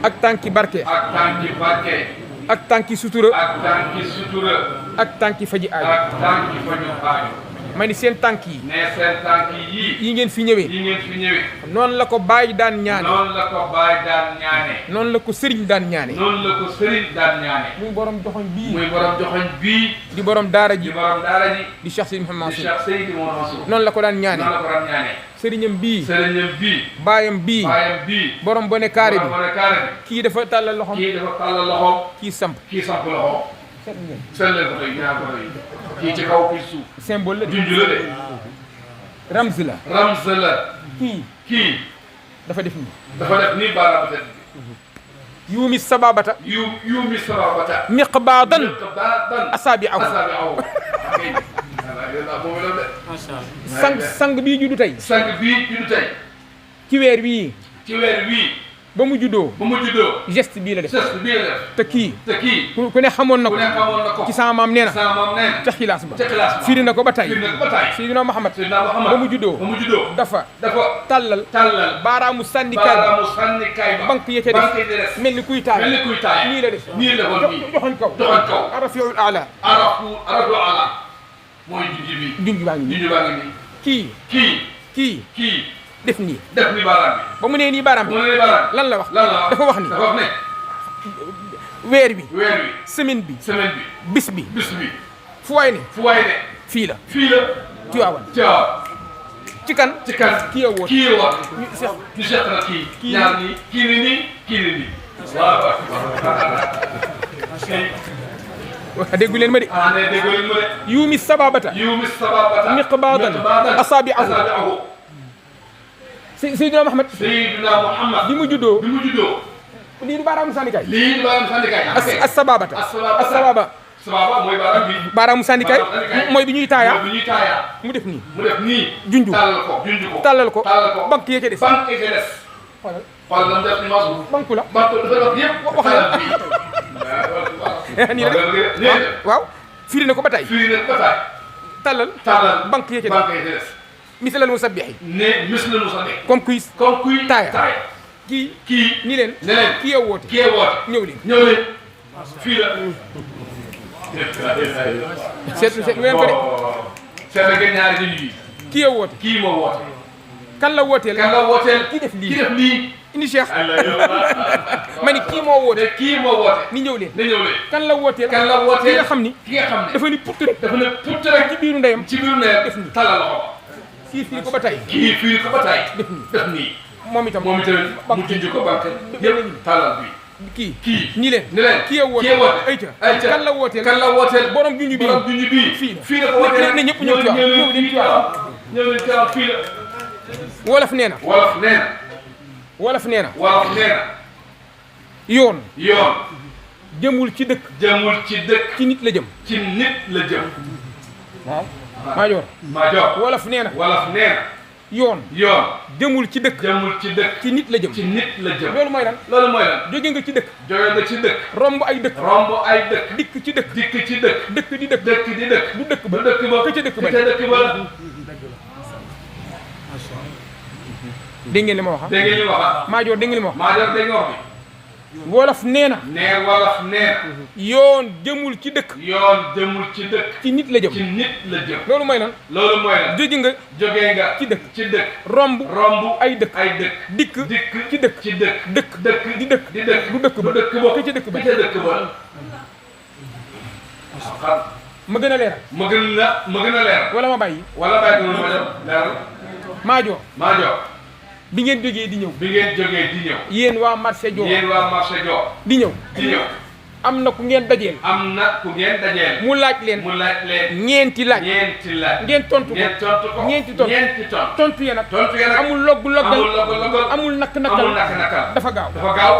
ak tànki barke. ak tànki barke. ak tànki sutura. ak tànki sutura. ak tànki faji aajo. ak tànki faju aajo. ma ni seen tànk yi. ne seen tànk yi. yi ngeen fi ñëwee. yi ngeen fi ñëwee. noonu la ko bàyyi daan ñaane. noonu la ko bàyyi daan ñaane. noonu la ko sëriñ daan ñaane. noonu la ko sëriñ daan ñaane. muy borom joxoñ bii. muy borom joxoñ bii. di borom daara ji. di borom daara ji. di Cheikh Seydi Mouhamed di Mansour. Cheikh Seydi Mouhamed Mansour. noonu la ko daan ñaane. noonu la ko daan ñaane. sëriñam bii. sëriñam bii. baayam bii. baayam bii. borom bone kaare bi. borom bone kaare bi. kii dafa tàllal loxoom. kii dafa tàllal loxoom. kii samp. kii samp loxoom. seet ngeen. seen leen ko tey ñaar ko tey. kii ci kaw kii suuf. symbole la. junj la de. ramz la. ramz la. kii. kii. dafa def nii. dafa def nii baaraam tëdd. yuumi sababata. yuumi sababata. miqbaadan. miqbaadan. asaabi'ahu. asaabi'ahu. sang bii juddu tey. sang bii juddu tey. ci weer wii. ci weer wii. ba mu juddoo. ba mu juddoo. geste bii la def. geste bii la def. te kii. te kii. ku ne xamoon na ko. ku ne xamoon na ko. ci sama maam nee na. sama maam nee na. ca xilaas ba. ca xilaas ba. firi na ko ba tey. firi na ko ba tey. Seydina Muhammad. Seydina Muhammad. ba mu juddoo. ba mu juddoo. dafa. dafa tàllal. tàllal. baaraamu sànnikaay ba. baaraamu sànnikaay ba. banque yi ca des. banque yi ca des. mel ni kuy taay. mel ni kuy taay. nii la def. nii la woon nii. joxoñ kaw. joxoñ kaw. arafiul ala. arafu ala. mooy junj bi. junj baa ngi nii. junj baa ngi nii. kii. kii. kii. def nii. def ni baaraam bi. ba mu nee nii baaraam bi. mu ne nii baaraam bi. lan la wax. lan la wax dafa wax ni. dafa wax ne. weer bi. weer wi. semaine bi. semaine bi. bis bi. bis bi. fu waay ne. fu waay ne. fii la. fii la. Tiwaawan. Tiwaawan. ci kan. ci kan. kii yow woote. kii yow woote. Seex. ñu seq na kii. kii ñaar nii kii ni nii kii ni nii. waaw. wax déggu leen ma de. ah nee déggu leen ma de. yuumi sababata. yuumi sababata. miqbaadan. asaabi'ahu. asaabi'ahu. Seydina Muhammad. Seydina Muhammad. bi mu juddoo. bi mu juddoo. lii du baaraamu sànnikaay. lii du baaraamu sànnikaay. as-sababata. as-sababa. sababa mooy baaraam bi. baaraamu sànnikaay. mooy bi ñuy taaya. mooy bi ñuy taaya. mu def nii. mu def nii. junju. tàllal ko junj ko. tàllal ko. tàllal ko. banque yi ca des. banque yi ca des. xoolal. xoolal lan def ni maasu. banque la. banque dafa def yëpp. wax la. nii la def waaw. firi na ko ba tey. firi na ko ba tey. tàllal. tàllal. banque yi ca des. banque yi ca des. misalal musabbihi. ne mis la nu sa nekk. comme kuy. comme kuy. taaya. kii. ni leen. ne leen. kii yow woote. kii woote. ñëw leen. ñëw leen. fii la. seetlu ngeen ko de. seetlu ngeen ñaari junj yi. kii yow woote. kii moo woote. kan la wooteel. kan la wooteel. ki def lii. ki def lii. indi Cheikh. ma ni kii moo woote. ne kii moo woote. ni ñëw leen. ne ñëw leen. kan la wooteel. kan la wooteel. ki nga xam ni. ki nga xam ne. dafa ni putt rek. dafa ne putt rek. ci biiru ndeyam. ci biiru ndeyam. def nii. talal loxo. kii firi ko ba tey. kii firi ko ba tey. def nii. def nii. moom itam. moom itamit mu junj ko banque yëpp talal bi. kii. ni leen. ni leen. kii yow woote. kii woote. ayca. ayca kan la wooteel. kan la wooteel. borom junj bii. borom junj bii. fii la. fii la ko wooteel. ne ñëpp ñëw Tiwaawan. ñëw leen Tiwaawan. ñëw leen Tiwaawan fii la. wolof nee na. wolof nee na. wolof nee na. wolof nee na. yoon. yoon. jëmul ci dëkk. jëmul ci dëkk. ci nit la jëm. ci nit la jëm. waaw. Maajoor. Maajoor. wolof nee na. wolof nee na. yoon. yoon. jëmul ci dëkk. jëmul ci dëkk. ci nit la jëm. ci nit la jëm. loolu mooy lan. loolu mooy lan. jóge nga ci dëkk. jóge nga ci dëkk. romb ay dëkk. romb ay dëkk. dikk ci dëkk. dikk ci dëkk. dëkk di dëkk. dëkk di dëkk. du dëkk ba. du dëkk ba. ka ca dëkk ba. ka ca dëkk ba. dégg ngeen li ma wax. dégg ngeen li ma wax. Maajoor dégg ngeen li ma wax. Maajoor dégg nga wax bi. wolof nee na. nee wolof nee na. yoon jëmul ci dëkk. yoon jëmul ci dëkk. ci nit la jëm. ci nit la jëm. loolu mooy lan. loolu mooy lan. jóge nga. jóge nga. ci dëkk. ci dëkk. romb. romb ay dëkk. ay dëkk. dikk. dikk ci dëkk. ci dëkk. dëkk. dëkk di dëkk. di dëkk. du dëkk ba. du dëkk ba. ka ca dëkk ba. ka ca dëkk ba. xam. ma gën a leeral. ma gën a leeral. wala ma bàyyi. wala bàyyi ko ma dem leeral. Maajoor. Maajoor. bi ngeen jógee di ñëw. bi ngeen jógee di ñëw. yéen waa marché Dior. yéen waa marché Dior. di ñëw. di ñëw. am na ku ngeen dajeel. am na ku ngeen dajeel. mu laaj leen. mu laaj leen. ñeenti laaj. ñeenti laaj. ngeen tontu ko. ngeen tontu ko. ñeenti tontu. ñeenti tontu. tontu ya nag. tontu ya nag. amul loggu loggal. amul loggal. amul nakk-nakkal. amul nakk-nakkal. dafa gaaw. dafa gaaw.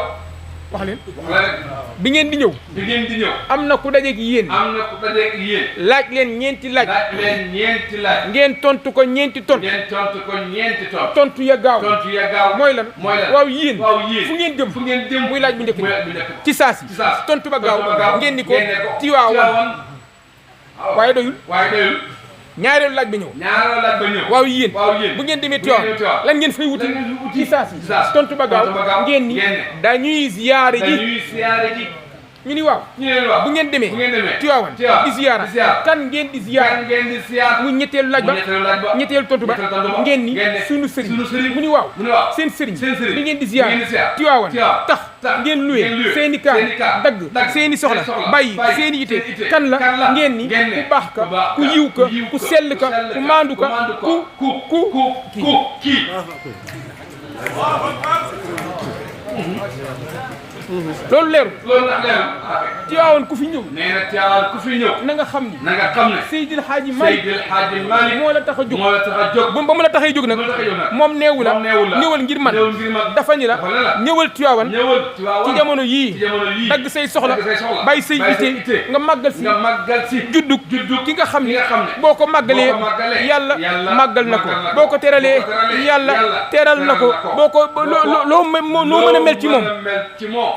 wax leen. wax la rek. bi ngeen di ñëw. bi ngeen di ñëw. am na ku dajeeg yéen. am na ku dajeeg yéen. laaj leen ñeenti laaj. laaj leen ñeenti laaj. ngeen tontu ko ñeenti tontu. ngeen tontu ko ñeenti tontu. tontu ya gaaw. tontu ya gaaw. mooy lan. mooy lan. waaw yéen. waaw yéen. fu ngeen jëm. fu ngeen jëm. muy laaj bu njëkk muy laaj bu njëkk. ci saasi. ci saasi. tontu ba tontu ba gaaw. gaaw. ngeen ni ko. ngeen ne ko. Tiwaawan. waaye doyul. waaye doyul. ñaareelu laaj ba ñëw ñaareelu laaj ba ñëw waaw yéen bu ngeen demee Tiwaawan Tiwaawan lan ngeen fay wuti ci saasi saasi tontu ba gaaw ngeen ni dañuy ziyaare ji dañuy siyaare ji ñu ni waaw ñu ne waaw bu ngeen demee Tiwaawan di ziyaara kan ngeen di ziyaara ngeen di siyaar mu ñetteelu laaj ba ñetteelu tontu ba ngeen ni sunu sëriñ mu ni waaw seen sëriñ bi ngeen di ziyaara Tiwaawan tax ngeen luwe seeni kaar dagg seeni soxla bàyyi seeni yite kan la ngeen ni ku baax ka ku yiw ka ku sell ka ku maandu ka ku kii loolu leeru loolu nag leeru Tiwaawan ku fi ñëw nee na Tiwaawan ku fi ñëw na nga xam ni na nga xam ne Seydil Hadji Malick Seydil Hadji Malick moo la tax a jóg moo la tax a jóg ba mu la taxee jóg nag moom neewu la ñëwal ngir man dafa ni la ñëwal Tiwaawan ñëwal Tiwaawan ci jamono yii dagg say soxla bàyyi say ite nga màggal si juddug ki nga xam ni boo ko màggalee yàlla màggal na ko boo ko teralee yàlla teral na ko boo ko loo mën a mel ci moom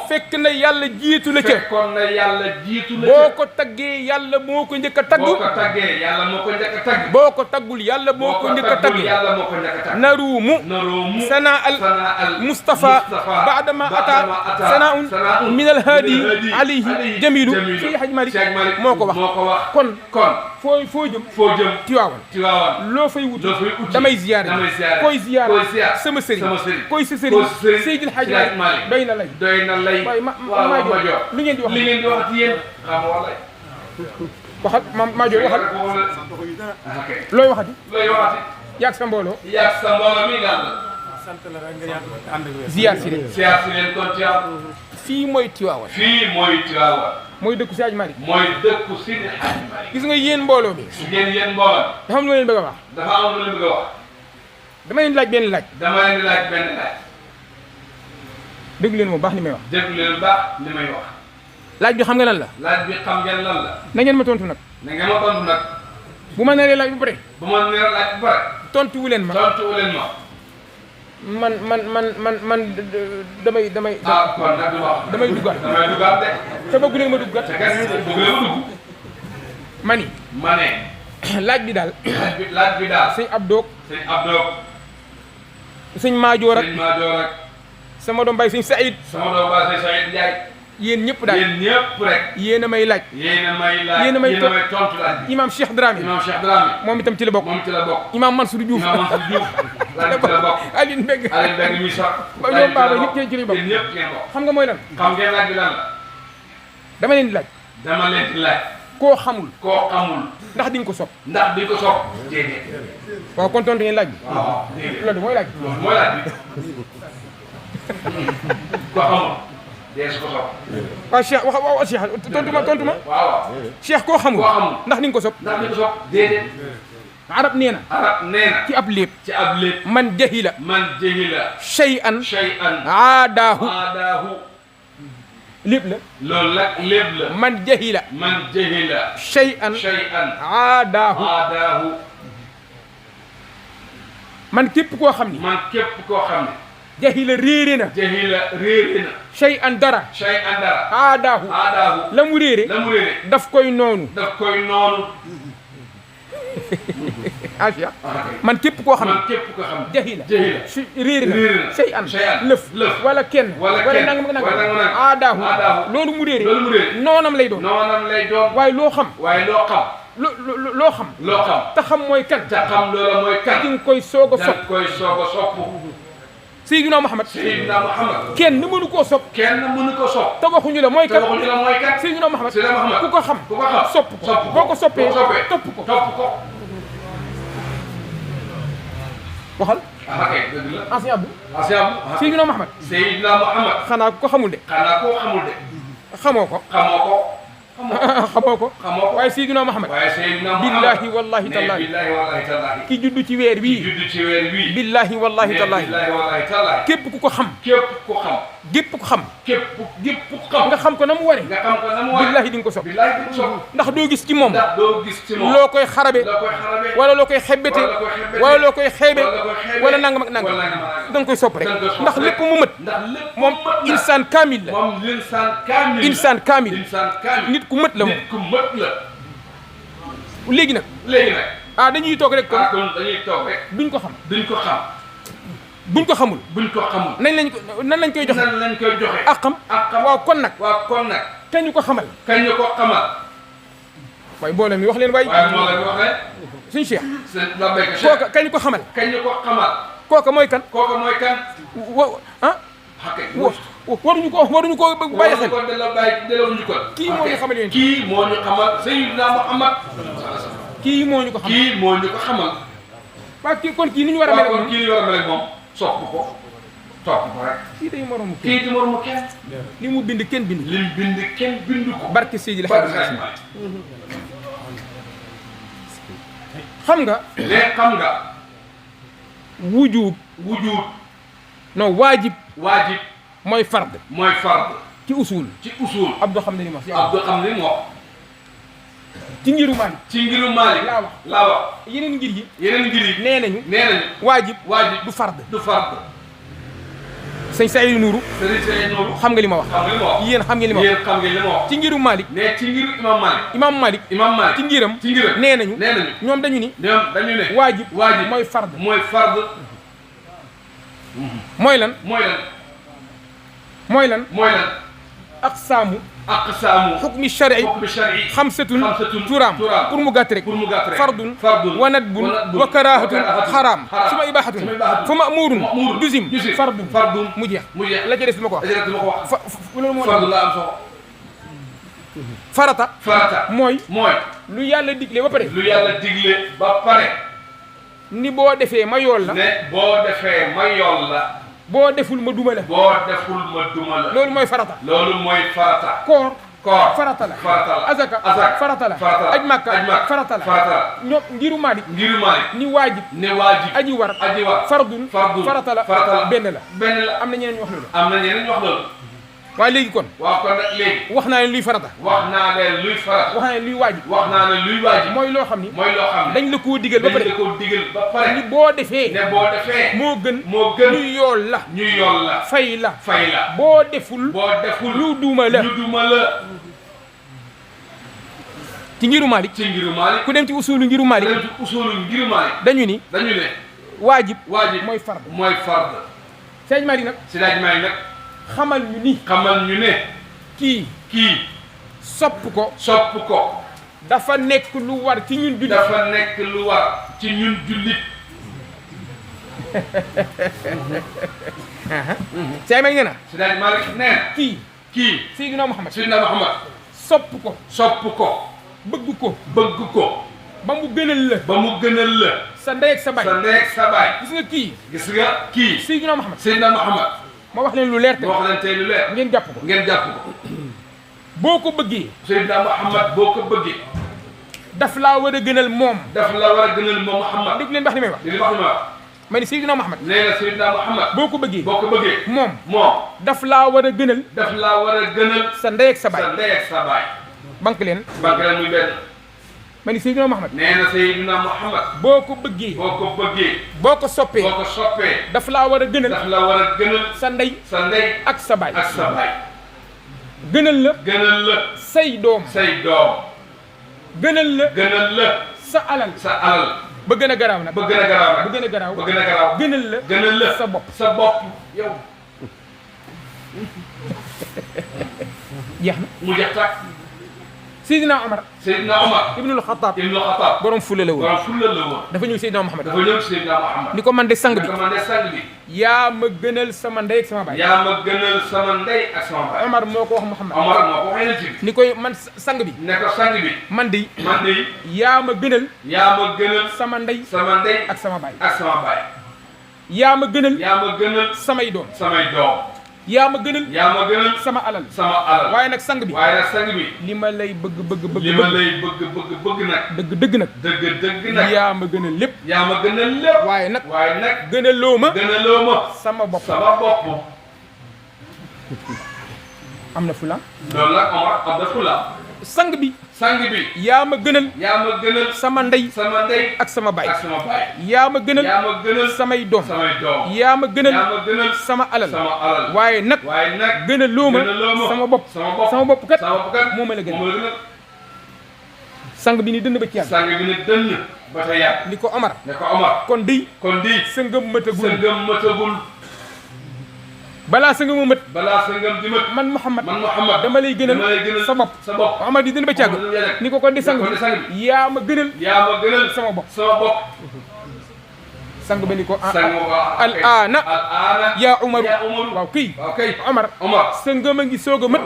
fekk na yàlla jiitu la ca fekkoon na yàlla jiitu la ca boo ko taggee yàlla moo ko njëkk a tagg boo ko taggee yàlla moo ko njëkk a tagg boo ko taggul yàlla moo ko njëkk a tagg yàlla moo ko njëkk a tagg naruumu sana al Mustafa baadama ata sanaun min al haadi alayhi jamilu Seydi Hadji Malick moo ko wax kon foo jëm Tiwaawan loo fay wut damay ziyaare koy ziyaare sama sëriñ koy sa sëriñ Seydi Hadji Malick doy na lay waaye ma jox lu ngeen di wax li ngeen di wax ci yéen xam wala waxal ma jox waxal looy waxati yàgg sa mbooloo mi nga ziyaar si leen kon Tiwaawan fii mooy Tiwaawan mooy dëkku Seydi Hadji Malick mooy dëkku Seydi Hadji Malick gis nga yéen mbooloo bi yéen mbooloo dafa am lu ma leen bëgg a wax dama leen laaj benn laaj déglu leen moom baax li may wax laaj bi xam nga lan la na ngeen ma tontu nag bu ma naree laaj bu pare tontu wu leen ma man damay duggaat te bëggu leen ma duggaat mani laaj bi daal sëñ Abdou sëñ Maajoor ak sama doom bay sëñ Saïd Ndiaye yéen ñëpp daal yéen a may laaj yéen a may tontu laaj imam Cheikh Dramé moom itam ci la bokk imam Mansour Diouf Aline Mbengue mi sax ba ñoom baaba ñëpp ci la bokk xam nga mooy lan dama leen di laaj koo xamul ndax di nga ko sopp déedéet waaw kon tontu ngeen laaj bi loolu mooy laaj ko xamul dees ko sopp waaw Cheikh waaw Cheikh tontu ma Cheikh koo xamul ndax di nga ko sopp déedéet arab nee na ci ab léeb man jahila shay'an aadaahu léeb la loolu nag léeb la man jahila shay'an aadaahu man képp koo xam ni jahila réere na shay'an dara aadaahu la mu réere daf koy noonu Asia man képp koo xam ne jahila su réere na shay'an lëf wala kenn wala nangam aadaahu loolu mu réere noonam lay doon waaye loo xam te xam mooy kan di nga koy soog a sopp Seydina Muhammad kenn mënu koo sopp te waxuñu la mooy kan Seydina Muhammad ku ko xam sopp ko boo ko soppee topp ko waxal ancien Abdou Seydina Muhammad xanaa ku ko xamul de xamoo ko waaye Seydina Muhammad billahi wallahi tallahi ki juddu ci weer wii billahi wallahi tallahi képp ku ko xam nga xam ko na mu waree billahi di nga ko sopp ndax doo gis ci moom loo koy xarabe wala loo koy xebbete wala loo koy xeebe wala nangam ak nangam da nga koy sopp rek ndax lépp mu mët moom insaan kaamil la insaan kaamil nit ku mët la moom léegi nag ah dañuy toog rek kon dañuy toog rek duñ ko xam duñ ko xam buñ ko xamul nan lañ koy joxe ak xam waaw kon nag kañu ko xamal waaye mbooloo mi wax leen waay suñu Cheikh kooka kañu ko xamal kooka mooy kan waruñu ko bàyyi xel kii moo ñu xamal yéen kii moo ñu xamal Sayyidina Muhammad kii moo ñu ko xamal waaw kii kon kii ni ñu war a mel moom sopp ko rek kii day moromu kii di moromu kenn li mu bind kenn bind li mu bind kenn bindu ko barke Seydi la xam nga wujub non waajib mooy fard ci usul Abdou xam ne li ma ci ngiru Maalik laa wax yeneen ngir yi nee nañu waajib du fard sëñ Seydou Nourou xam nga li ma wax yéen xam ngeen li ma wax ci ngiru Maalik Imam Maalik ci ngiram nee nañu ñoom dañu ni waajib mooy fard mooy lan aqsaamu xukmi shar'i xamsatun turaam pour mu gàtt rek fardun wa nadbun wa karaahatun xaraam suma ibaahatun fa ma'muurun duzim fardun mu jeex la ca des bi ma ko wax loolu moo farata mooy lu yàlla digle ba pare ni boo defee ma yool la boo deful ma duma la loolu mooy farata koor farata la azaka farata la aj makka farata la ñoom ngiru Maalik ni waajib aji war fardun farata la benn la am na ñeneen ñu wax loolu waaye léegi kon wax naa leen luy farata wax naa leen luy waajib mooy loo xam ni dañ la koo digal ba pare ni boo defee moo gën ñu yool la fay la boo deful lu duuma la ci ngiru Maalik ku dem ci usulu ngiru Maalik dañu ni waajib mooy fard Seydi Maalik nag xamal ñu ne kii sopp ko dafa nekk lu war ci ñun jullit Seydi Maalik nee na kii Seydina Muhammad sopp ko bëgg ko ba mu gënal la sa ndey ak sa baay gis nga kii Seydina Muhammad ma wax leen lu leer ngeen jàpp ko boo ko bëggee Seydina Muhammad daf laa war a gënal moom Muhammad dégg leen wax li may wax ma ni Seydina Muhammad nee na Seydina Muhammad boo ko bëggee moom daf laa war a gënal sa ndey ak sa baay banque leen muy benn ma ni Seydina Muhammad nee na Seydina Muhammad boo ko bëggee boo ko soppee daf laa war a gënal sa ndey ak sa baay gënal la say doom gënal la sa alal ba gën a garaaw nag gënal la sa bopp yow jeex na mu jeex tàkk Seydina Omar ibnul Xattaab borom fulla la woon dafa ñëw Seydina Muhammad ni ko man de sang bi yaa ma gënal sama ndey ak sama baay Omar moo ko wax Muhammad ni koy man sang bi man de yaa ma gënal sama ndey ak sama baay yaa ma gënal samay doom yaa ma gënal sama alal waaye nag sang bi li ma lay bëgg nag dëgg yaa ma gënal lépp waaye nag gënaloo ma sama bopp am na fula loolu nag Omar am na fula sang bi yaa ma gënal sama ndey ak sama baay yaa ma gënal samay doom yaa ma gënal sama alal waaye nag gënaloo ma sama bopp kat moo ma la gënal sang bi ni dënn ba ci yàlla ba tey yàgg. ni ko Omar. ne ko Omar. kon di sa ngëm mëtagul. sa ngëm mëtagul. balaa sa ngëm mët. balaa sa ngëm di mët. man Muhammad dama lay gënal sa bopp. Omar di dina ba càgg ni ko kon di sang bi yaa ma gënal sama bopp. sang ba ni ko al aana yaa Umaru waaw kii Omar sa ngëm a ngi soog a mët.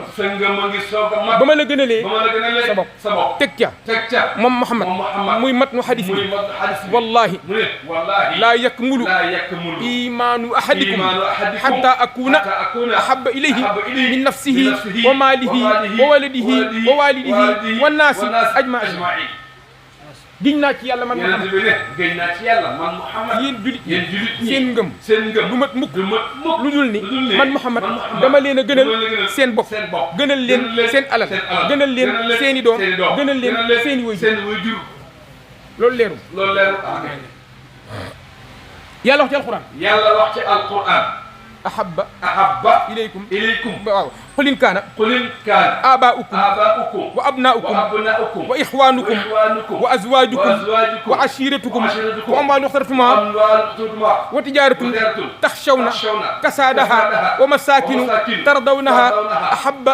ba ma la gënalee sa bopp teg ca moom Muhammad muy mat nu xadis bi wallahi laa yakmulu imaanu ahadikum xatta akuna ahabba ilayhi min nafsihi wa maalihi wa waladihi wa walidihi wa naasi ajmain. giñ naa ci yàlla man Muhammad giñ naa ci yàlla man Muhammad yéen julit seen ngëm du mat mukk lu dul ni man Muhammad dama leen a gënal seen bopp gënal leen seen alal gënal leen seen i doom gënal leen seen i waajur loolu leeru yàlla wax ci alquran ahabba ilaykum waaw qul in kaana aabaa'ukum wa abnaa'ukum wa ixwaanukum wa azwaajukum wa ashiiratukum wa amwaalun iqtaraftumuuhaa wa tijaaratun taxshawna kasaadahaa wa masaakinu tardawnahaa ahabba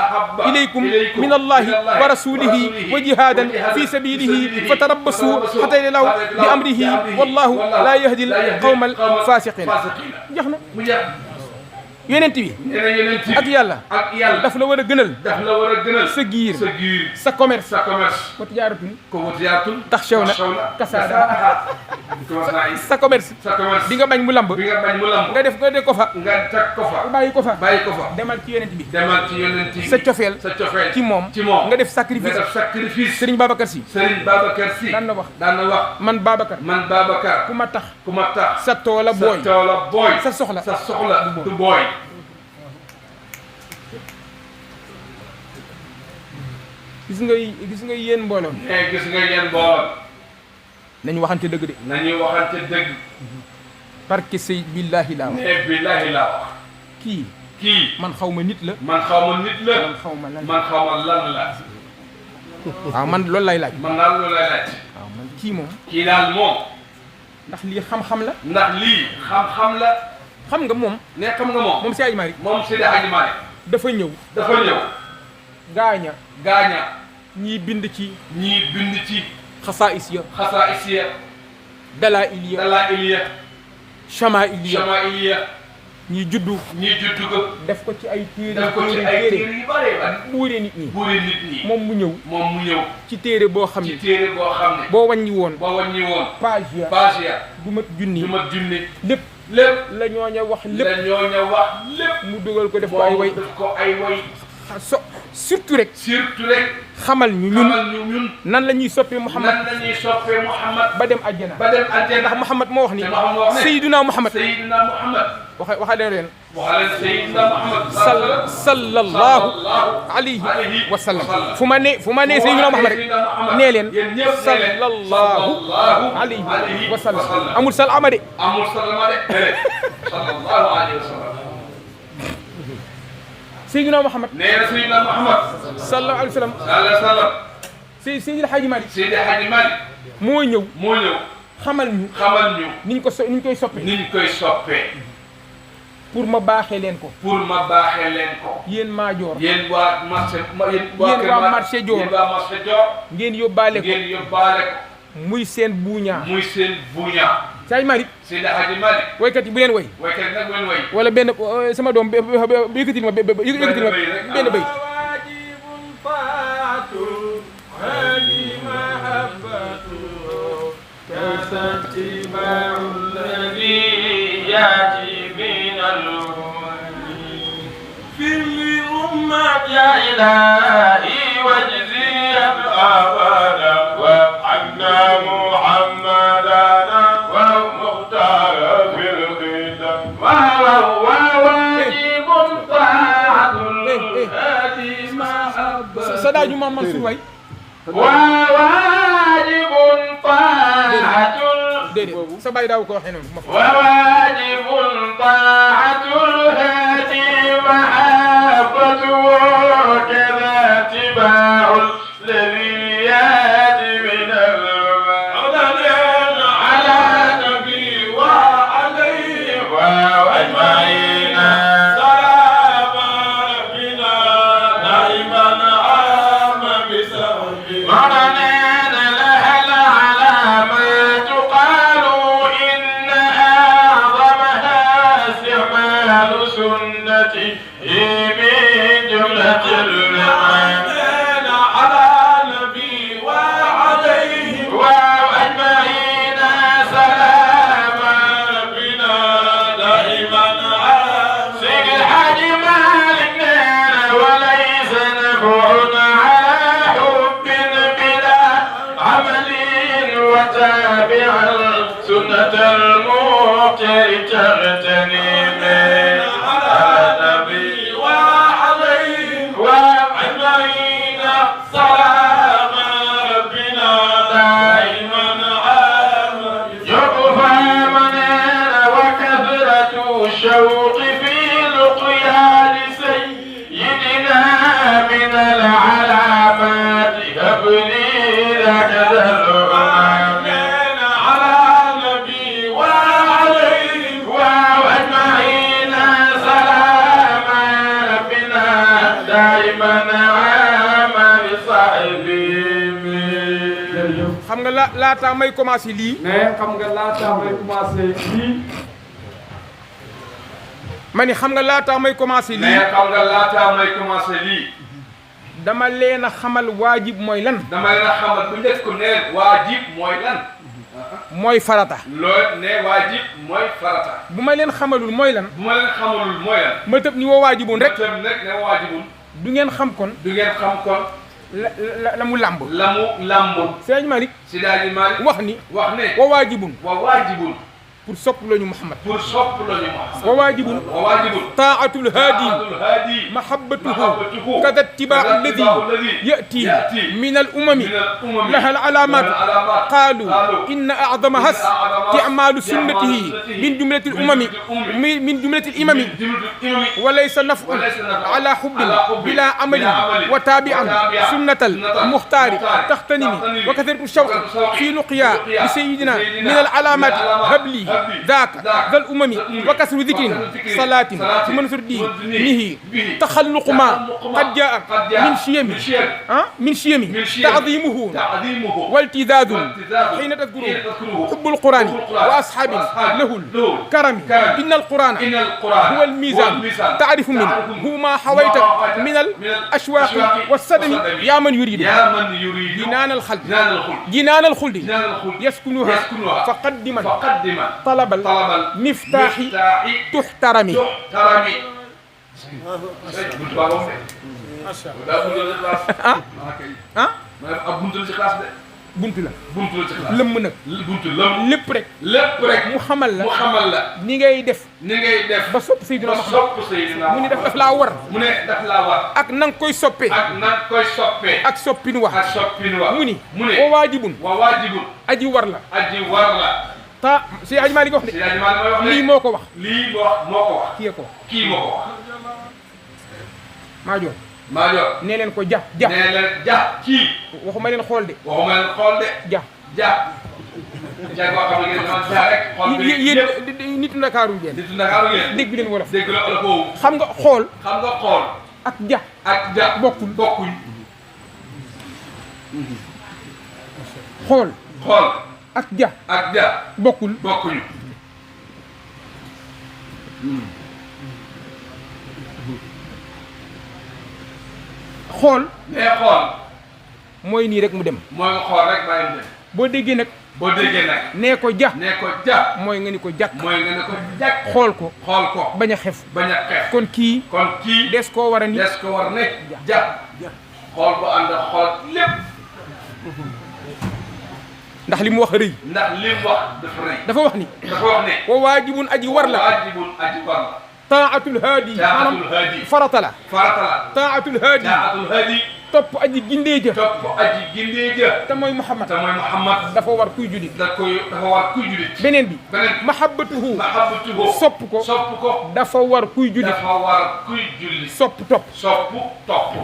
ilaykum min Allaahi wa rasuulihi wa jihaadan fii sabiilihi fatarabbasuu hattaa ya'tiya bi amrihi wallaahu laa yahdil qawmal faasiqiin. jeex na. yonent bi ak yàlla daf la war a gënal sa giir sa commerce wa tijaaratun taxshawna kasaadahaa sa commerce bi nga bañ mu lamb nga def ko fa bàyyi ko fa demal ci yonent bi sa cofeel ci moom nga def sacrifice Serigne Babacar Sy daan na wax man Babacar ku ma tax sa toola booy sa soxla du booy. gis nga yéen mbooloo. gis nga yéen mbooloo. nañu waxante dëgg de. parce que c'est billaahi laa wax. billaahi laa wax. kii. man xaw ma nit la. man xaw ma lan la. waaw man loolu lay laaj. waaw man kii moom. kii daal moom. ndax lii xam-xam la. xam nga moom. moom Seydi Hadji Malick. dafa ñëw. gaaña. ñii bind ci. xasaa'is ya. dalaa'il ya. shamaa'il ya. ñii juddu ko. def ko ci ay téere yu bare buure nit ñi. moom mu ñëw. ci téere boo xam ne. boo wàññi woon. page ya. du mat junni. lépp la ñooña wax lépp. mu dugal ko def ko ay way. surtout rek. xamal ñu ñun nan la ñuy soppee Muhammad ba dem àjjana. ndax Muhammad moo wax ni. Seydina Muhammad. waxa leen Seydina Muhammad. sallallahu alayhi wa sallam. fu ma nee Seydina Muhammad rek nee leen sallallahu alayhi wa sallam. amul sal amade. sallallahu alayhi wa sallam. Seydina Muhammad. nee na Seydina Muhammad. sallallahu alayhi wa sallam. Seydi Hadji Malick. moo ñëw. xamal ñu. ni ñu koy soppee. pour ma baaxee leen ko. yéen Maajoor. yéen waa marché Joor. ngeen yóbbaale ko. muy seen buuñaa. Seydi Malick. waykat yi bu leen way. wala benn sama doom yëkkatil ma benn bay. يا إلهي واجزيا أبدا وعنا محمدنا والمختار في الختام وهو واجب طاعة الهادي محبة سداج مام منصور واي وواجب طاعة sa baay daaw ko waxee noonu. وواجب طاعة الهادي محبته كذا اتباع الذي يأتي من المعدن جملة المؤمنين على نبي وعليهم وأجمعين سلام ربنا دائما سيد الحاج مالك وليس نفع على حب بلا عمل وتابع سنة المختار تغتنم على نبي وعليهم وأجمعين سلام ربنا دائما يقفى منين وكثرة الشوق في لقيا لسيدنا من العلامات هبني هكذا الأمامين على نبي وعليهم وأجمعين سلام ربنا دائما عام بصحبهم. xam nga laataa may commencé lii. mais xam nga laataa may commencé lii. ma ni xam nga laataa may commencé lii. mais xam nga laataa may commencé lii. dama leen a xamal waajib mooy lan. dama leen a xamal bu njëkk ne waajib mooy lan. mooy farata. loolu ne waajib mooy farata. bu ma leen xamalul mooy lan. bu ma leen xamalul mooy lan. ma tëb ni woo waajibun rek. tëb nag ne waajibun. du ngeen xam kon. du ngeen xam kon. la mu làmb. la mu làmb. Sëñ Malick. Seydi Hadji Malick wax ni. wax ne. wa waajibun. wa waajibun. pour sopp lañu Muhammad. pour sopp lañu Muhammad. wa waajibun. wa waajibun. taatul haadi. taatul haadi. mahabbatuhu. kada ittibaa alladi yati min al umami. laha al alaamat. qaalu inna acdamaha isticmaalu sunnatihi min jumlati al umami min jumlati al imami wa laysa nafun ala xubbin bila amalin wa taabian sunnata al muxtaari taxtanimi wa kathratu shawq fi luqya li sayidina min al alaamat habli ذاك ذا الأمم وكسر ذكر صلاة ثم نصر دينه تخلق ما قد جاء من شيم تعظيمه والتذاذ حين تذكره حب القرآن وأصحاب له الكرم إن القرآن هو الميزان تعرف منه هو ما حويت من الأشواق والصدم يا من يريد جنان الخلد يسكنها فقدما طلب المفتاح تحترمي buntu la lëmm nag lépp rek mu xamal la ni ngay def ba sopp Seydina Muhammad mu ni daf laa war ak na nga koy soppee ak soppin wax mu ni wa waajibun aji war la ta si Hadji Malick wax de lii moo ko wax kii ko wax maa joor nee leen ko ja kii waxuma leen xool de ja koo xam ne dama ja rek xool yéen nitu Ndakaaru ngeen dégg leen wolof xam nga xool ak ja bokkuñ xool ak ja bokkuñu xool mooy nii rek mu dem mooy nga xool rek bàyyi mu dem boo déggee nag nee ko ja mooy nga ni ko jàkk xool ko bañ a xef kon kii des koo war a ni ja xool bu ànd ak xool lépp ndax li mu wax rëy dafa wax ni wa waajibun aji war la taatul haadi maanaam farata la taatul haadi topp aji gindee ja te mooy Muhammad dafa war kuy julit beneen bi mahabbatuhu sopp ko dafa war kuy julit sopp topp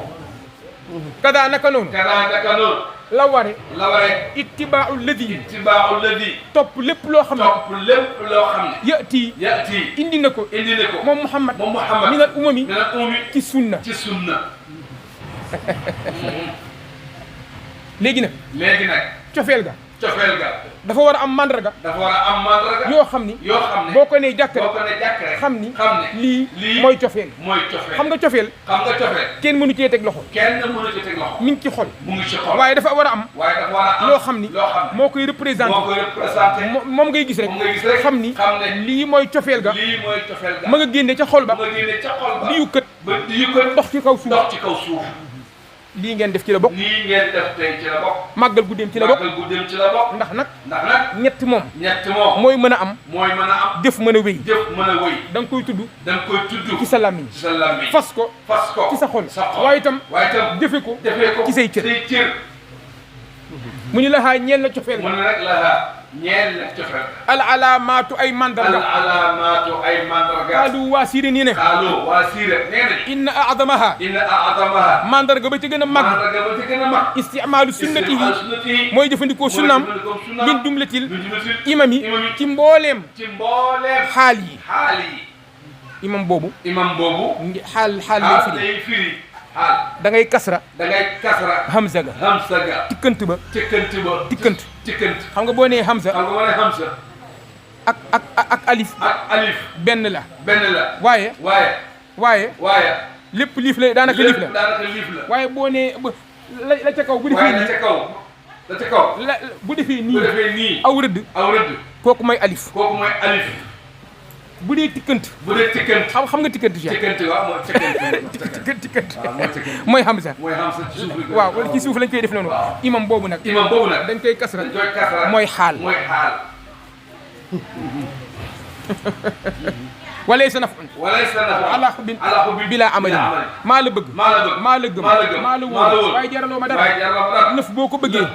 kada naka noonu la ware ittibaa'u lladi topp lépp loo xam ne yati indi na ko moom Muhammad min al umami ci sunna léegi nag cofeel ga cofeel ga dafa war a am mandarga dafa war a am mandarga yoo xam ni boo ko nee jàkk rek xam ni lii mooy cofeel xam nga cofeel kenn mënu cee teg loxo mi ngi ci xol waaye dafa war a am loo xam ni moo koy représenté moom ngay gis rek xam ni lii mooy cofeel ga ma nga génne ca xol ba di yukkat dox ci kaw suuf lii ngeen def ci la bokk màggal guddeem ci la bokk ndax nag ñett moom mooy mën a am jëf mën a wéy da nga koy tudd ci sa làmmiñ fas ko ci sa xol waaye itam jëfe ko ci say cër mu ñu laxaa ñeel na cofeel al alaamaatu ay mandarga qaalu waa siire nii ne inna aadamaha mandarga ba ci gën a mag isticmaalu sunnatihi mooy jëfandikoo sunnaam min jumlatil imami ci mbooleem xaal yi imam boobu xaal lay firi da ngay kasra hamza ga tikkant ba tikkant xam nga boo nee hamza ak alif benn la waaye lépp liif la daanaka liif la waaye boo nee la ca kaw bu defee nii bu defee nii aw rëdd kooku mooy alif bu dee tikkant xam nga tikkant mooy hamza waaw wala ci suuf lañ koy def noonu imam boobu nag dañ koy kasra mooy xaal walaysa naf'un ala hubbin bila amalin maa la bëgg maa la gëm maa la wóolu waaye jaraloo ma dara nëf boo ko bëggee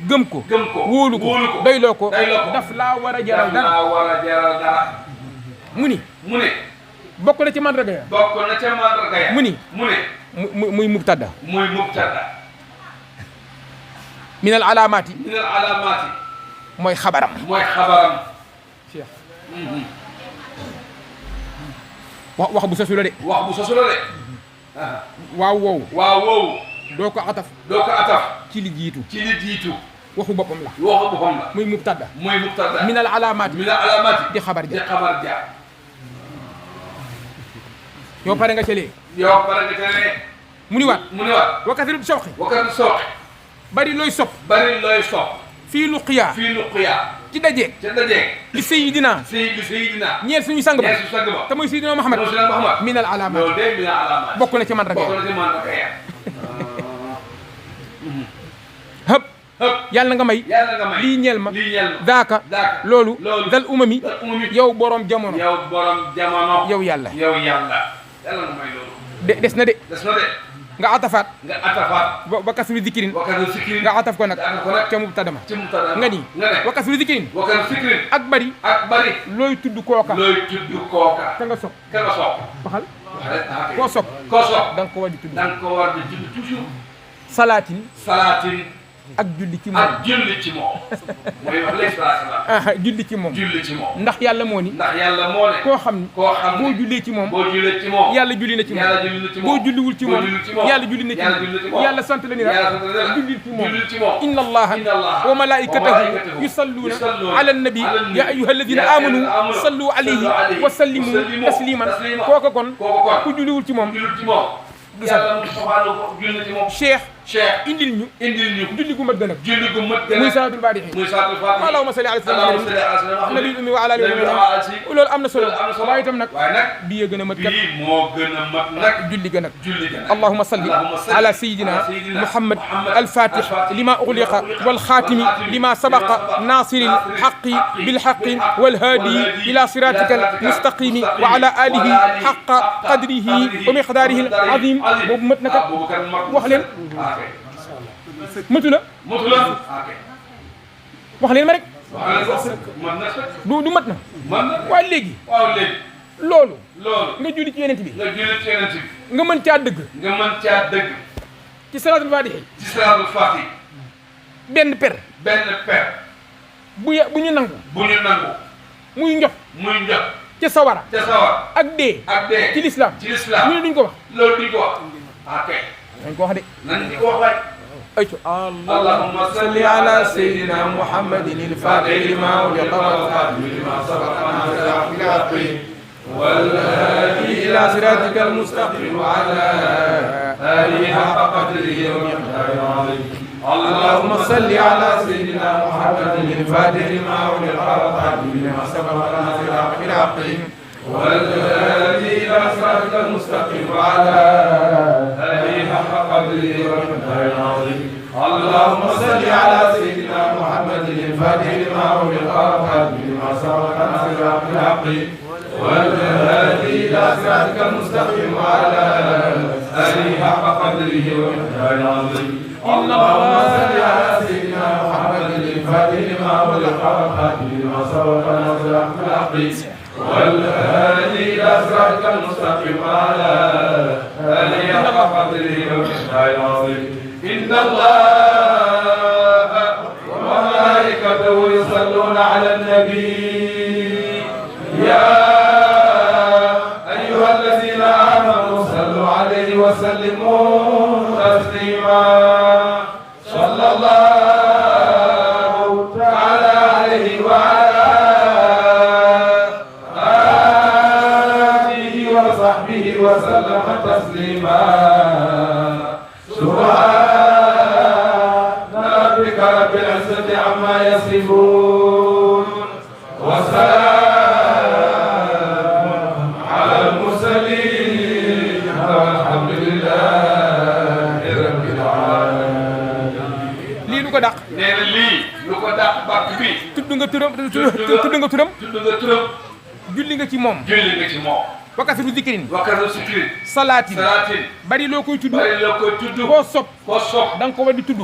gëm ko wóolu ko doyloo ko daf laa war a jaral dara mu ni bokk na ci mandarga ya mu ni muy mubtada min al alaamaati mooy xabaram cheikh wax bu sosu la de waaw woowu doo ko ataf ci li jiitu waxu boppam la muy mubtada min al alaamaati di xabar ja yow pare nga cëlee mu ni waat wa kasratu shawqi bari looy sopp fii luqiya ci dajeeg li sayidina ñeel suñu sang ba te mooy sayidina Muhammad min al alaamaati bokk na ci mandarga hëpp yàlla nga may lii ñeel ma daaka loolu dal umami yow borom jamono yow yàlla des na de nga atafaat wa kasru zikrin nga ataf ko nag ca mubtadama nga ni wa kasru zikrin ak bari looy tudd kooka ka nga sopp waxal koo sopp da nga ko war di tudd toujours salaatin ak julli ci moom mooy wax léegi julli ci moom ndax yàlla moo ni koo xam ni boo jullee ci moom yàlla julli na ci moom boo julliwul ci moom yàlla julli na ci moom yàlla sant la ni la julli ci moom inna allaha wa malaikatahu yusalluuna ala nabi ya ayyuha alladina amanu sallu alayhi wa sallimu tasliman kooka kon ku julliwul ci moom cheikh indil ñu julli gu mat gën a muy salaatul faatihi allahumma salli ala sayyidina nabi ummi wa ala alihi wa sahbihi loolu am na solo waaye itam nag bii gën a mat kat julli gën a allahumma salli ala sayyidina muhammad al-fatih lima ughliqa wal khatimi lima sabaqa nasiril haqqi bil haqqi wal hadi ila siratika al mustaqimi wa ala alihi haqqa qadrihi wa miqdarihi al azim boobu mat na kat wax leen matu la wax leen ma rek du mat na waaye léegi loolu nga julli ci yeneen bi nga mën caa dëgg ci salaatul faatihi benn per bu ñu nangu muy njot ca sawara ak dee ci lislaam ñu ne duñ ko wax dañ ko wax de اللهم صل على سيدنا محمد الفاتح لما أغلق والخاتم لما سبق ناصر الحق والهادي إلى صراطك المستقيم وعلى آله حق قدره ومقداره العظيم اللهم صل على سيدنا محمد الفاتح لما أغلق والخاتم لما سبق ناصر الحق والهادي إلى صراطك المستقيم وعلى آله حق قدره ومقداره العظيم اللهم صل على سيدنا محمد الفاتح لما أغلق والخاتم لما سبق ناصر الحق والهادي إلى صراطك المستقيم وعلى آله حق قدره ومقداره العظيم اللهم صل على سيدنا محمد الفاتح لما أغلق والخاتم لما سبق ناصر الحق والهادي إلى صراطك المستقيم وعلى آله حق قدره ومقداره العظيم إن الله وملائكته يصلون على النبي يا أيها الذين آمنوا صلوا عليه وسلموا تسليما صلى الله تعالى عليه وعلى آله وصحبه وسلم تسليما سبحان ربك رب العزة عما يصفون وسلام على المرسلين والحمد لله رب العالمين. lii lu ko dàq. nee na lii lu ko dàq bàkk bi. tudd nga turam. julli nga ci moom. julli nga ci moom. wakasatu zikrin. wakasatu zikrin. salaatin. bari loo koy tudd. koo sopp. da nga ko war di tudd.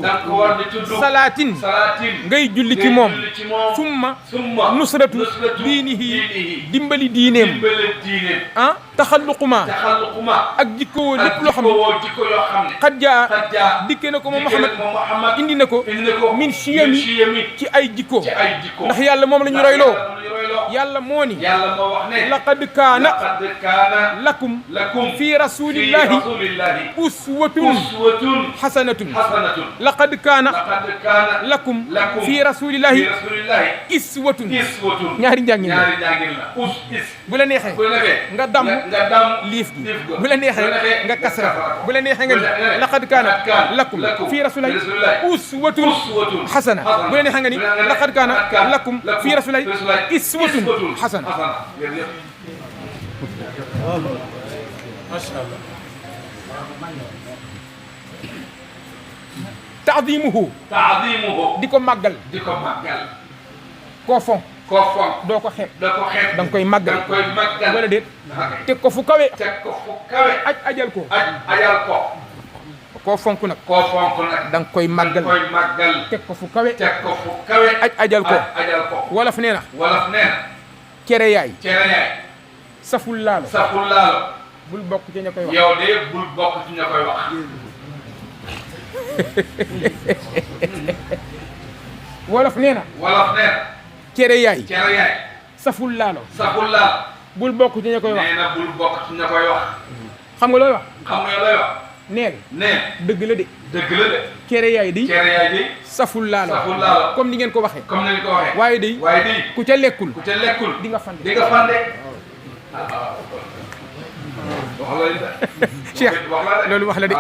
salaatin. ngay julli ci moom. summa. nusratu. diinihi. dimbali diineem. ah taxalluquma. ak jikkoo lépp loo xam ne. xad jaa. dikke na ko moom Muhammad. indi na ko. min chiyami. ci ay jikko. ndax yàlla moom la ñu royloo. yàlla moo ni. laqad kaana. lakum fi rasulillahi uswatun hasanatun laqad kaana lakum fi rasulillahi iswatun ñaari njàngin la bu la neexee nga dam liif gi bu la neexee nga kasra bu la neexee nga ni laqad kaana lakum fi rasulillahi uswatun hasana bu la neexee nga ni laqad kaana lakum fi rasulillahi iswatun hasana. macha allah. taadimuhu. di ko màggal. koo fonk. doo ko xeeb. da nga koy màggal. wala déet. teg ko fu kawe. ajal ko. koo fonk nag. da nga koy màggal. teg ko fu kawe. ajal ko. wolof nee na. cere yaay. saful laalo. bul bokk ci ña koy wax. yow de bul bokk ci ña koy wax. wolof nee na. cere yaay. saful laalo. bul bokk ci ña koy wax. nee na bul bokk ci ña koy wax. xam nga looy wax. neel. dëgg la de. cere yaay di. saful laalo. comme ni ngeen ko waxee. waaye day. ku ca lekkul. di nga fande. Cheikh loolu wax la de.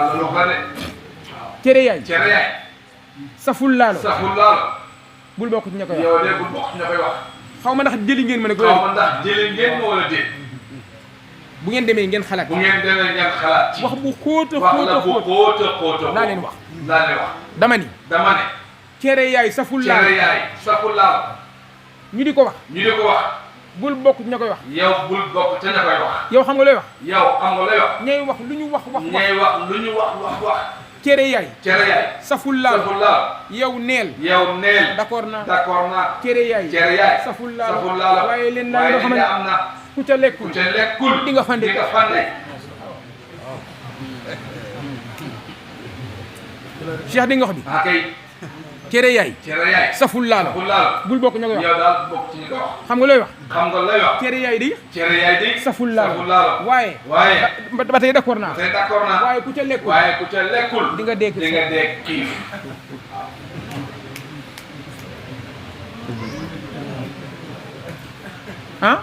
cere yaay. saful laalo. bul bokk ci ña koy wax. yow de bul bokk ci ña koy wax. xaw ma ndax jëli ngeen ma ne ko. wala déet. bu ngeen demee ngeen xalaat. wax bu xóota naa leen wax. dama ni. cere yaay saful laalo. ñu di ko wax. bul bokk ci ña koy wax. yow bul bokk ci ña koy wax. yow xam nga looy wax. ñay wax lu ñu wax. wax. cere yaay. saful laalo. yow neel. d'accord naa. cere yaay. saful laalo. waaye leen naa loo xam ne ku ca lekkul. di nga fande. Cheikh di nga wax bi. cere yaay. saful laalo. bul bokk ña koy wax. yow daal bokk ci ña koy wax. xam nga looy wax. xam nga lay wax cere yaay di cere yaay di saful laalo waaye ba tey d'accord naa waaye ku ca lekkul di nga dégg kiif ah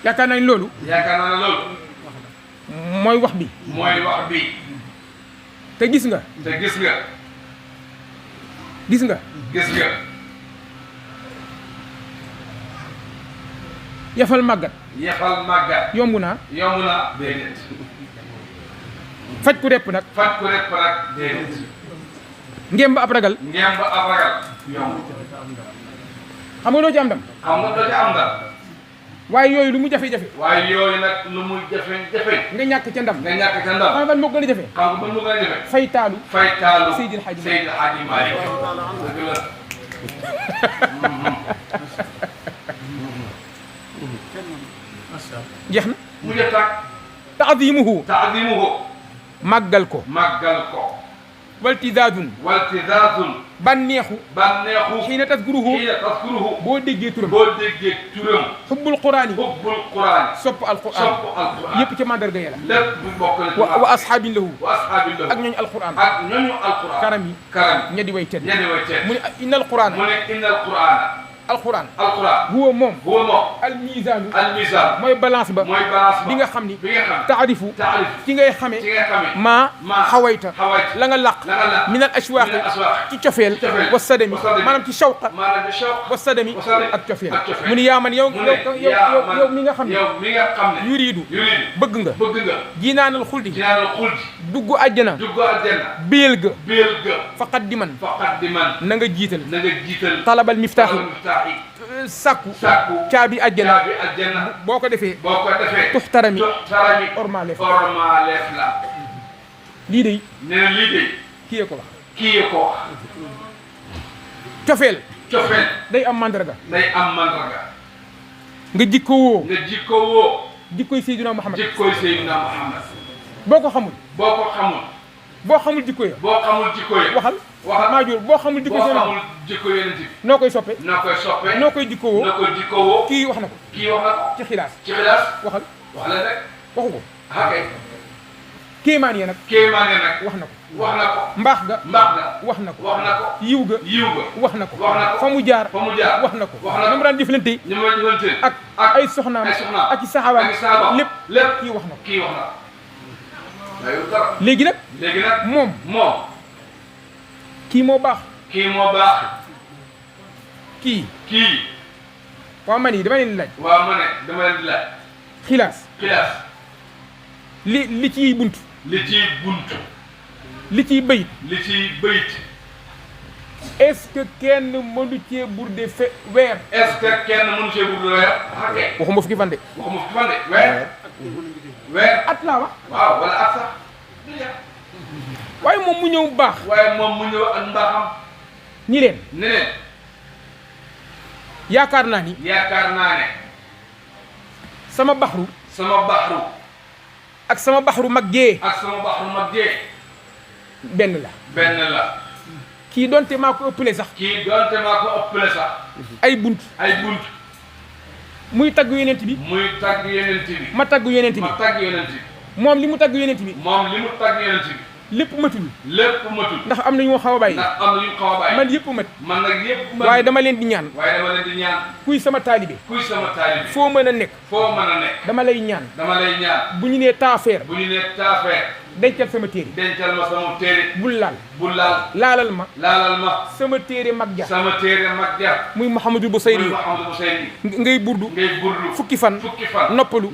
yaakaar naa ne loolu mooy wax bi te gis nga yafal màggat yomb naa déedéet faj ku repp nag déedéet ngéem ba ab ragal yomb xam nga doo ci am ndam waaye yooyu lu mu jafe-jafe nga ñàkk ca ndam xam nga ban moo gën a jafe fay taalu Seydil Hadji Malick jeex na mu jeex tak taadimuhu màggal ko waltizaazun bànneexu xiina taskuruhu boo déggee turam xubbul quraani sopp alquran yëpp ca mandarga yàlla wa asxaabin lahu ak ñooñu alquran karam yi ña di way tedd mu ne inna alquran alquran huwa moom almizaanu mooy balance ba bi nga xam ni taarifu ci ngay xame maa xawayta la nga laq min al ashwaaqi ci cofeel wa sadami maanaam ci shawqa wa sadami ak cofeel mu ni yaa man yow mi nga xam ne yuriidu bëgg nga jinaanal xuldi dugg àjjana béel ga faqat di man na nga jiital talabal miftaaxi sàkku caabi àjjana boo ko defee tuxtarami ormaleef la lii de kii ko wax cofeel day am mandarga nga jikkowoo jikkoy Seydina Muhammad boo ko xamul boo xamul jikko ya waxal maajoor boo xamul jikko yonent bi noo koy soppe noo koy jikkowoo kii wax na ko ci xilaas waxal waxu ko kéemaan ya nag wax na ko mbaax ga wax na ko yiw ga wax na ko fa mu jaar wax na ko na mu daan jëflante ak ay soxnaam ak i saxaabaam lépp kii wax na ko léegi nag moom kii moo baax kii waaw man yi dama leen di laaj xilaas li ciy bunt li ciy bayit est-ce que kenn mënu cee burde weer waxuma fukki fan de weer at laa wax wala at sax waaye moom mu ñëw baax ak mbaaxam ni leen yaakaar naa ne sama baxru ak sama baxru mag jee benn la kii donte maa ko ëppale sax ay bunt muy tagg yonent bi ma tagg yonent bi moom li mu tagg yonent bi lépp matul ndax am na ñu xaw a bàyyi man yëpp mat waaye dama leen di ñaan kuy sama taalibe foo mën a nekk dama lay ñaan bu ñu nee taafeer dencal sama téere bul laalal ma sama téere mag ja muy Mouhamadou Bousayri ngay burdu fukki fan noppalu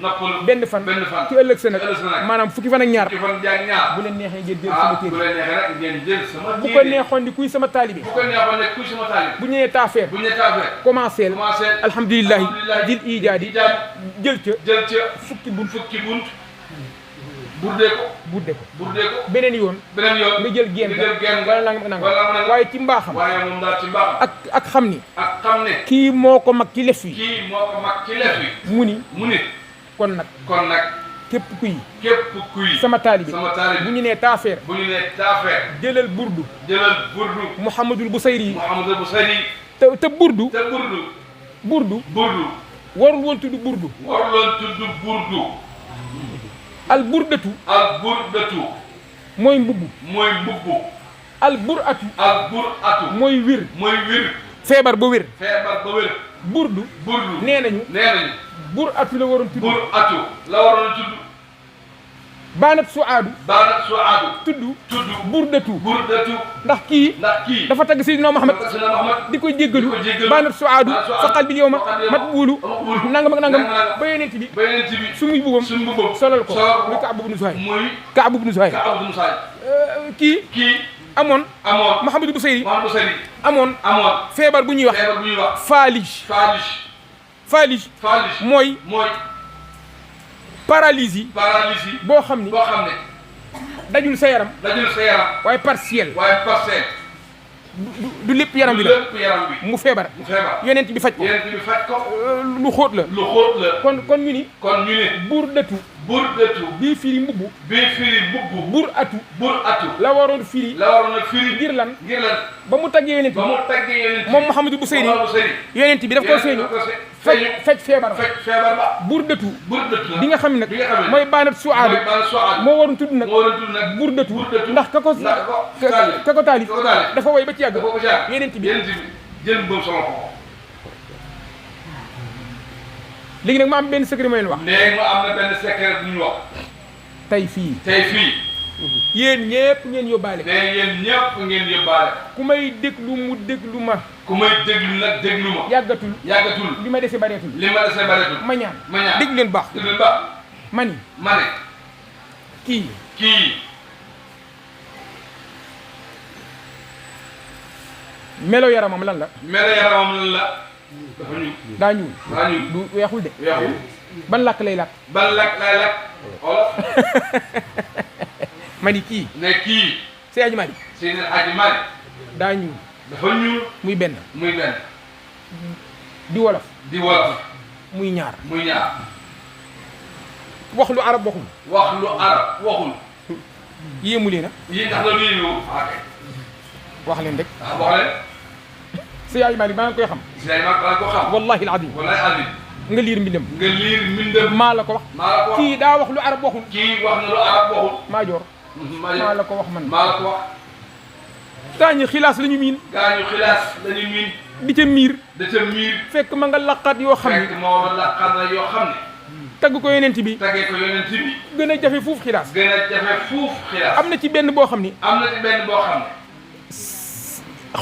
benn fan ci ëllëg sa nag maanaam fukki fan ak ñaar bu leen neexee ngeen jël sama téere bu ko neexoon ni kuy sama taalibe bu ñu nee taafeer commencé alhamdulilahi dil ijaadi jël ca fukki bunt budde ko beneen yoon nga jël génn wala nangam waaye ci mbaaxam ak xam ni kii moo ko mag ci lef wi mu ni kon nag képp kuy sama taalibi bu ñu nee taafeer jëlal burdu Mouhamadul Bousayri te burdu te burdu burdu burdu warul woon tudd burdu waruloon tudd burdu al burdatu al burdatu mooy mbubb mooy mbubbu al buratu al buratu mooy wir mooy wir feebar ba wér feebar ba wér burdu burdu nee nañu buratu la waroon tudd buratu la waroon tudd baanat suaadu baanat suaadu tudd burdatu ndax kii kii dafa tagg Seydina Muhammad di ko jéggalu baanat suaadu faqal bil yawma matbuulu nangam ak nangam ba yonent bi su muy bubam solal ko muy Kaab ibnu Zuhayr kii amoon Mouhamadou Bousayri amoon feebar bu ñuy wax faalige mooy paralysie boo xam ni dajul sa yaram waaye partiel du lépp yaram bi la mu feebar yonent bi faj ko lu xóot la kon ñu ni burdatu bii firi mbubbu buratu la waroon firi ngir lan ba mu taggee yonent bi moom Mouhamadou Bousayri yonent bi daf ko feeñu faj feebar burdatu bi nga xam ne nag mooy baanat suaadu moo waroon tudd nag burdatu ndax ka ko taalif dafa woy ba ci yàgg yonent bi jël boobu solo ko léegi nag ma am benn secret ma leen wax léegi ma am na benn secret bu ñu wax tey fii yéen ñëpp ngeen yóbbaale ngeen yóbbaale ku may déglu mu déglu ma ku may déglu nag déglu ma yàggatul li ma dese bareetul ma ñaan déglu leen baax mani kii melo yaramam lan la dafa ñuul daa ñuul du weexul de ban làkk lay làkk olof mani kii Seydi Hadji Malick daa ñuul dafa ñuul muy benn di wolof muy ñaar wax lu arab waxul yéemu leen wax leen rek Seydi Hadji Malick maa ngi koy xam wallahi alazim nga liir mbindam maa la ko wax kii daa wax lu arab waxul maa joor maa la ko wax man gaañu xilaas la ñu miin di ca miir fekk ma nga laqat yoo xam ne tagg ko yonent bi gën a jafe fuuf xilaas am na ci benn boo xam ni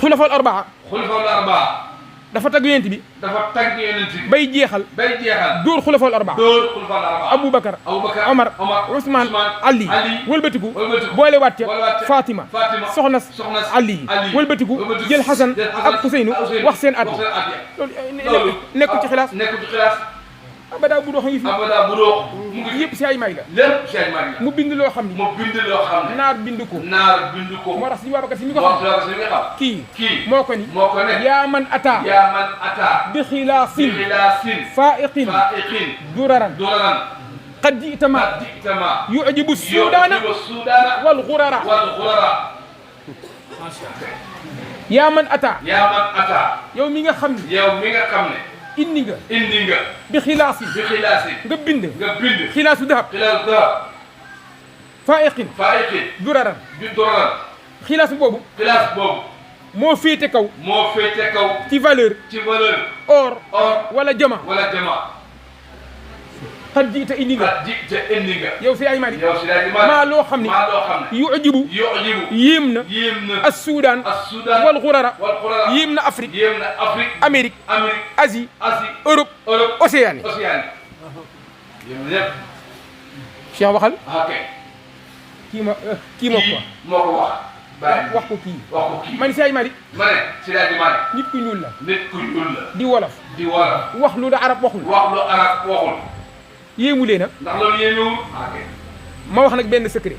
xulafal arbaa dafa tagg yonent bi bay jeexal dóor xulafal arbaa Aboubacar Omar Ousmane Ali wëlbatiku boole waat ca Fatima soxna Ali wëlbatiku jël Xasan ak Xuseynu wax seen at loolu nekkul ci xilaas abada bu dox ngi fi yëpp si ay may la mu bind loo xam ni naar bind ko moo tax suñu Babacar Si mi ko xam kii moo ko ni yaa man ata bi xilaasin faiqin duraran qad ji'tama yu'jibu suudaana wal xurara yaa man ata yow mi nga xam ne indi nga bi xilaasi nga bind xilaasu dahab faiqin duraran xilaasu boobu moo féete kaw ci valeur or wala jama xat jiita indi nga yow si ay mari maa loo xam ne yujibu yéem na as Soudan wal xurara yéem na Afrique Amérique Asie Europe Océanie Cheikh waxal kii moo ko wax ko kii man si ay mari nit ku ñuul la di wolof wax lu da arab waxul yéemu leen ndax loolu yéemewul ma wax nag benn secret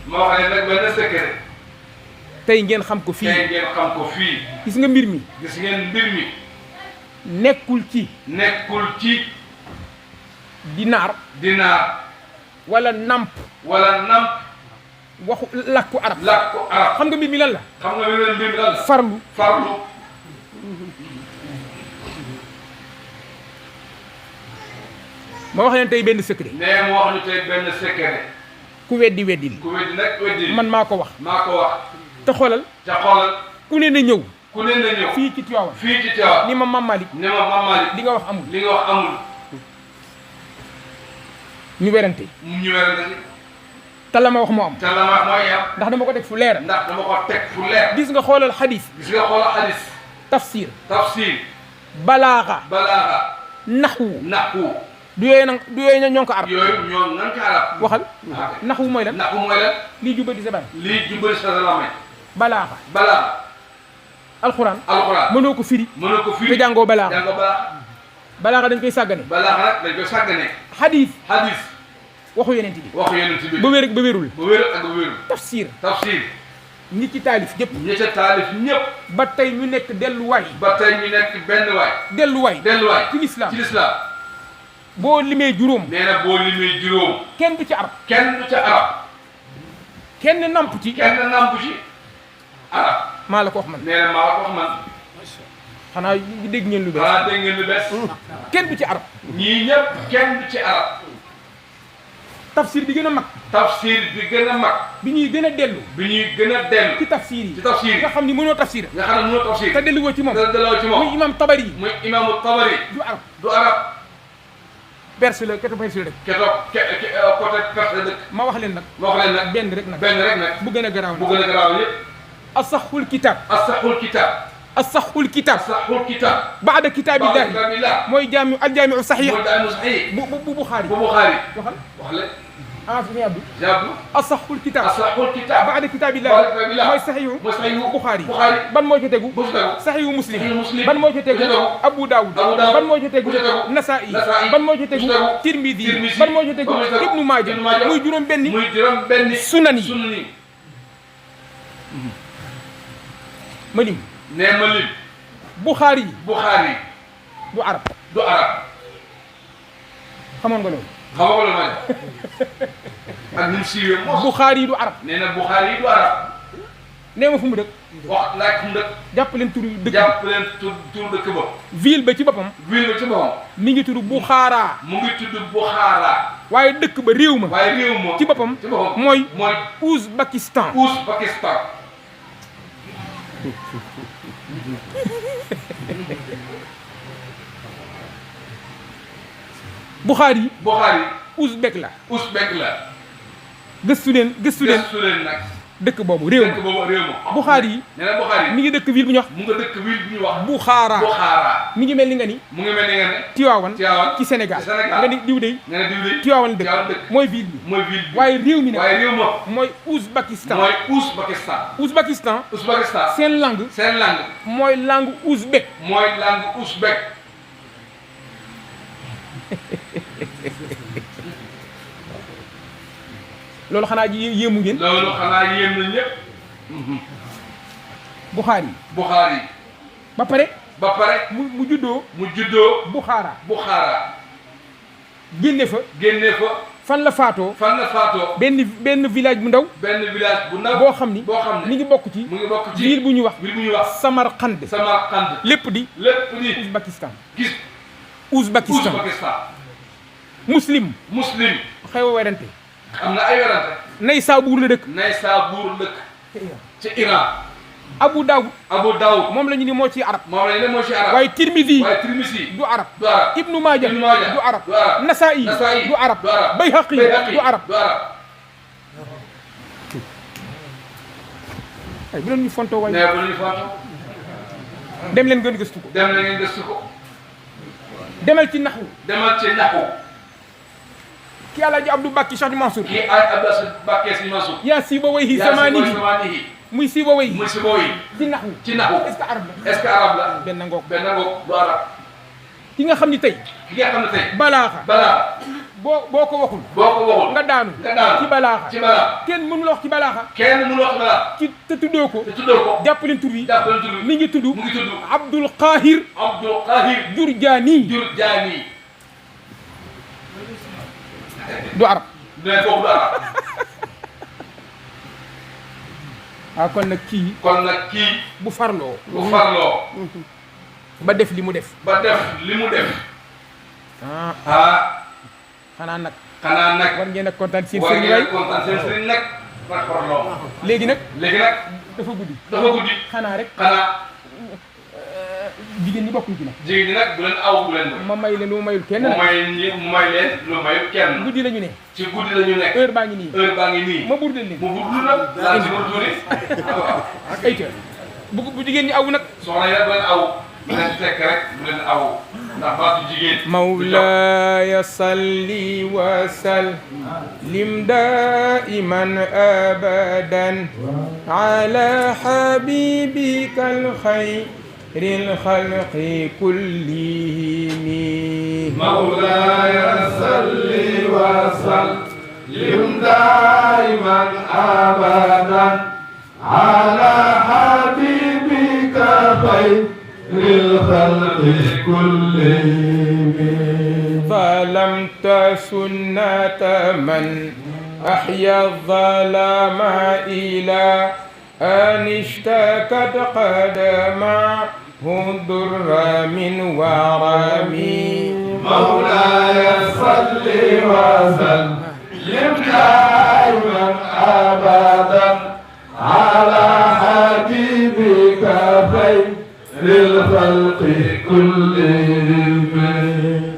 tey ngeen xam ko fii gis nga mbir mi nekkul ci dinaar wala namp waxu lakku arab xam nga mbir mi lan la farlu ma wax leen tey benn secret. nee mu wax ñu tey benn secret. ku weddi weddil. ku weddi nag weddil. man maa ko wax. maa ko wax. te xoolal. te xoolal. ku ne na ñëw. ku ne na ñëw. fii ci Tiwaawan. fii ci Tiwaawan. ni ma Mame Malick. ni ma Mame Malick. li nga wax amul. li nga wax amul. ñu werante. ñu werante. te la ma wax moo am. te la ma wax mooy am. ndax dama ko teg fu leer. ndax dama ko teg fu leer. gis nga xoolal xadis. gis nga xoolal xadis. tafsir. tafsir. balaaxa. balaaxa. naxwu. naxwu. du yooyu nag du yooyu ñoo ko arab. yooyu ñoo ngan ko arab. waxal. naxwu mooy lan. naxwu mooy lan. lii jubadi sa baay. lii jubali sa lamay. balaaxa. balaaxa. alxuraan. alxuraan. mënoo ko firi. mënoo ko firi. te jàngoo balaaxa. jàngoo balaaxa. balaaxa dañ koy sàggane. balaaxa nag dañ koy sàggane. xadis. xadis. waxu yeneen bi. waxu yeneen bi. ba wér ak ba wérul. ba wér ak ba wérul. tafsir. tafsir. nit ci taalif yëpp. ñi ca taalif ñëpp. ba tey ñu nekk delluwaay. ba tey ñu nekk benn waay. delluwaay. delluwaay. ci lislaam. ci lislaam. boo limee juróom. nee na boo limee juróom. kenn du ci arab. kenn du ca arab. kenn namp ci. kenn nampu ci arab. maa la ko wax man. nee na maa la ko wax man. xanaa dégg ngeen lu bees. xanaa dégg ngeen lu bees. kenn du ci arab. ñii ñëpp kenn du ci arab. tafsir bi gën a mag. tafsir bi gën a mag. bi ñuy gën a dellu. bi ñuy gën a dellu. ci tafsir yi. ci tafsir yi. nga xam ni mënoo tafsir. nga xam ne mënoo tafsir. te delluwoo ci moom. te delloo ci moom. muy imam tabari yi. muy imaamu tabari. du arab. du arab. perse la keto perse la rek. côté perse dëkk. ma wax leen nag. ma wax leen nag. benn rek nag. benn rek nag. bu gën a garaaw bu gën a garaaw yëpp. asaxul kitab. asaxul kitab. asaxul kitab. asaxul kitab. baada kitaabillahi. kitaabillah. mooy jaami aljaamiu saxiix. mooy jaami saxiix. bu Buxaari. bu Buxaari. waxal. wax leen. ah fi Abdou. jàpp. asaxul kitab. asaxul kitab. baada kitaabillahi. baada kitaabillah. mooy saxiixu. mooy saxiixu. Buxaari. Buxaari. ban moo ci tegu. bu ci tegu. saxiixu muslim. saxiixu muslim. ban moo ci tegu. bu ci tegu. Abu Daawud. Abu Daawud. ban moo ci tegu. bu ci tegu. Nasaa'i. Nasaa'i. ban moo ci tegu. bu ci tegu. Tirmidi. Tirmidi. ban moo ci tegu. ban moo ci tegu. Ibnu Maaja. Ibnu Maaja. muy juróom benni. muy juróom benni. sunan yi. sunan yi. ma lim. nee ma lim. Buxaari yi. Buxaari. du arab. du arab. xamoon nga loolu. xam nga loolu mooy. ak ni mu siiwee mos. Buxaari yi du arab. nee na Buxaari yi du arab. nee ma fu mu dëkk. wax laaj fu mu dëkk. jàpp leen turu dëkk. jàpp leen tur dëkk ba. ville ba ci boppam. ville ba ci boppam. mi ngi tudd Buxaara. mu ngi tudd Buxaara. waaye dëkk ba réew ma. waaye réew ma. ci boppam. ci boppam mooy. mooy. Ouzbakistan. Ouzbakistan. Buxaari yi. Buxaari. Ouzbek la. Ouzbek la. gëstu leen gëstu leen. gëstu leen nag. dëkk boobu réew dëkk ma. boobu réew ma. Buxaari yi. nee na Buxaari. mi ngi dëkk ville bu ñuy wax. mu nga dëkk ville bu ñuy wax. Buxaara. Buxaara. mi ngi mel ni nga ni. mu ngi mel ni nga ne. Tiwaawan. Tiwaawan. ci Sénégal. ci Sénégal. nga ni diw de. nga ne diw de. Tiwaawan dëkk. Tiwaawan dëkk. mooy ville bi. mooy ville bi. waaye réew mi nag. waaye réew ma. mooy Ouzbakistan. mooy Ouzbakistan. Ouzbakistan. Ouzbakistan. seen langue. seen langue. mooy langue ouzbek. mooy langue ouzbek. loolu xanaa ji yéemu ngeen. loolu xanaa yéem na ñëpp. Buxaari. Buxaari. ba pare. ba pare. mu juddoo. mu juddoo. Buxaara. Buxaara. génne fa. génne fa. fan la faatoo. fan la faatoo. benn village bu ndaw. benn village bu ndaw. boo xam ni. boo xam ne mi ngi bokk ci. mu ngi bokk ci ville bu ñuy wax. ville bu ñuy wax. Samarqand. Samarqand. lépp di. lépp di. Ouzbakistan. gis. Ouzbakistan. Ouzbakistan. muslim. muslim. xew a werante. am na ay werante. Naysaabuur la dëkk. Naysaabuur dëkk. ci Iran. Abu Daawud. Abu Daawud. moom la ñu ni moo ci arab. moom lañ ne moo ci arab. waaye Tirmidi. waaye Tirmisi. du arab. du arab. Ibnu Maaja. Ibnu Maaja. du arab. du arab. Nasaa'i. Nasaa'i. du arab. du arab. Bayhaqi. du arab. du arab. ay bu leen ñu fontoo waay. nee bu ñu fonto. dem leen gën gëstu ko. dem na ngeen gëstu ko. demal ci naxwu. demal ci naxu. ki Alaaji Abdou Bakki Cheikh Mansour. kii ay Abdou Bakké Si Mansour. yaa Sibawayhi yaa si zamanihi. zamaanihi. muy Sibawayhi. muy si booy. ci naxwu. ci naxu. est-ce que arab la. est-ce que arab la. benn ngoog. benn ngoog du arab. ki nga xam ni tey. ki nga xam ne tey. balaaxa. balaa. boo ko waxul. boo ko waxul. nga daanu. nga daanu ci balaaxa. ci balaa. kenn mënu la wax ci balaaxa. kenn mënu wax balaa. ci te tuddoo ko. te tuddoo ko. jàpp leen tur wi. jàppale tudd. mi ngi tudd. mu ngi tudd. Abdul Qahir Abdul Qahir. Jurjaani. Jurjaani. du arab. nee kooku du arab. ah kon nag kii. kon nag kii. bu farloo. bu farloo. ba def li mu def. ba def li mu def. ah ah. xanaa nag war ngeen a kontaan seen war sëriñ ngeen waay a kontaan seen sëriñ nag par parloo léegi nag dafa guddi xanaa rek jigéen ñi bokkuñ ci nag jigéen ñi nag bu leen aw bu leen ma may leen lu mayul kenn mu may leen lu mayul kenn guddi la ñu ne ci guddi la ñu nekk heure baa ngi nii ma burdel leen mu burdu nag laa ci burdu ay ca bu jigéen ñi aw nag soxna yi nag bu leen aw bu leen fekk rek bu leen aw ndax baatu jigéen mawlaaya salli wa sallim daiman abadan ala habibika alxayril xalqi kullihim mawlaaya salli wa sallim daiman abadan ala habibika للخلق كلهم ظلمت سنة من أحيا الظلام إلى أن اشتكت قدماه الضر من ورمي مولاي صل وسلم دائما أبدا على حبيبك خير للخلق كلهم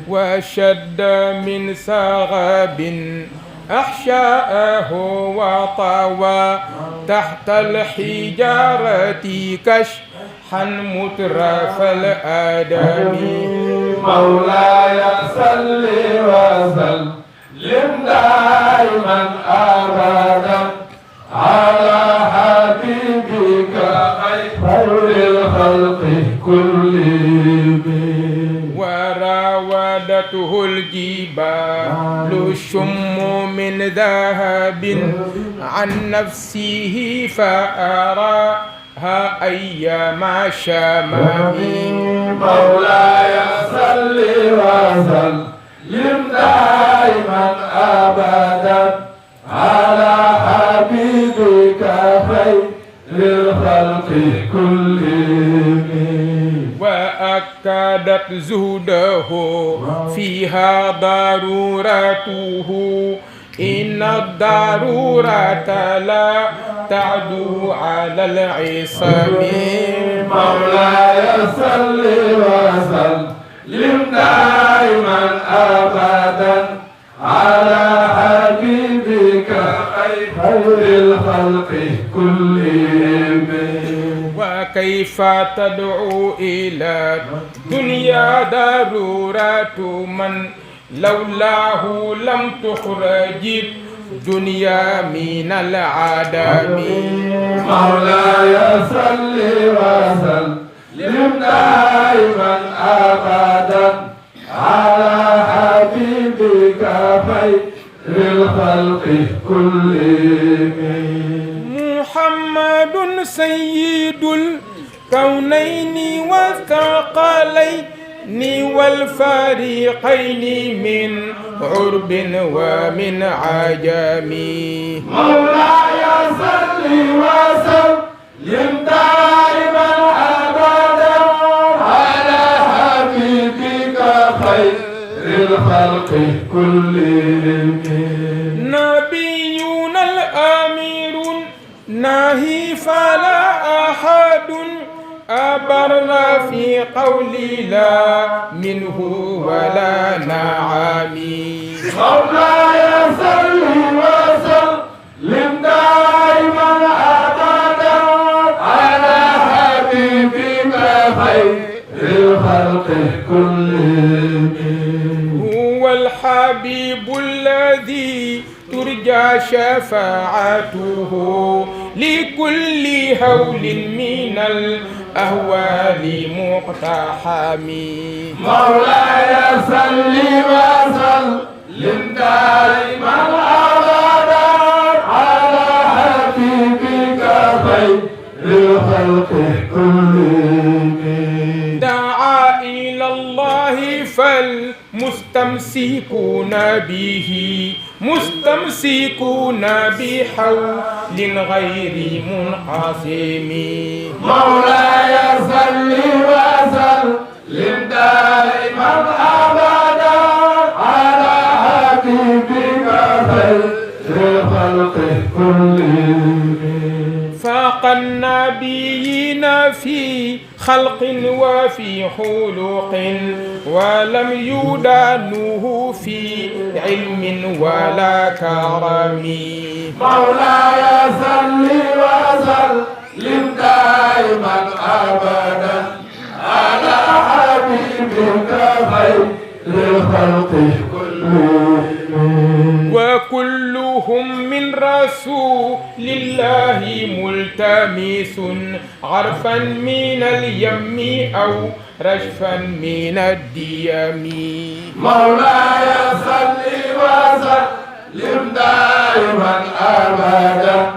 وشد من سغب أحشاءه وطوى تحت الحجارة كشحا مترف الآدم مولاي صل وسلم دائما أبدا على حبيبك خير الخلق كلهم وراودته الجبال الشم من ذهب عن نفسه فأراها أيما شمام مولاي صل وسلم دائما أبدا على حبيبك خير للخلق كلهم وأكدت زهده فيها ضرورته إن الضرورة لا تعدو على العصام مولاي صل وسلم دائما أبدا على حبيبك خير الخلق كلهم وكيف تدعو إلى الدنيا ضرورة من لولاه لم تخرج الدنيا من العدم مولاي صل وسلم دائما أبدا على حبيبك خير الخلق كلهم محمد سيد الكونين والثقلين والفريقين من عرب ومن عجم مولاي صل وسلم دائما أبدا على حبيبك خير الخلق كلهم نبينا الأمير ناهي فلا أحد أبر في قولي لا منه ولا نعمي مولاي صل وسلم دائما أبدا على حبيبك خير الخلق كلهم هو الحبيب الذي ترجى شفاعته لكل هول من الأهوال مقتحم مولاي صل وسلم دائما أبدا على حبيبك خير الخلق كلهم دعا إلى الله فالمستمسكون به مستمسكون بحول غير منقسم مولاي صل وسلم دائما أبدا على حبيبك فاق النبيين في خلق وفي خلق ولم يدانوه في علم ولا كرم مولاي صل وسلم دائما ابدا على حبيبك خير الخلق كلهم وكلهم من رسول الله ملتمس عرفا من اليم أو رشفا من الديم مولاي صل وسلم دائما ابدا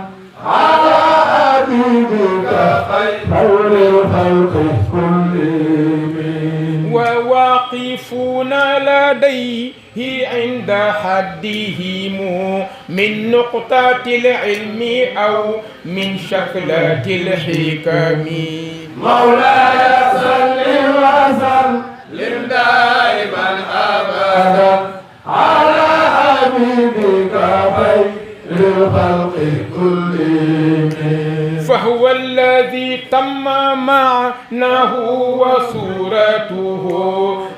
على حبيبك خير الخلق كلهم وواقفون لديه عند حدهم من نقطة العلم أو من شكلة الحكم مولاي صل وسلم دائما ابدا على حبيبك خير الخلق كلهم فهو الذي تم معناه وصورته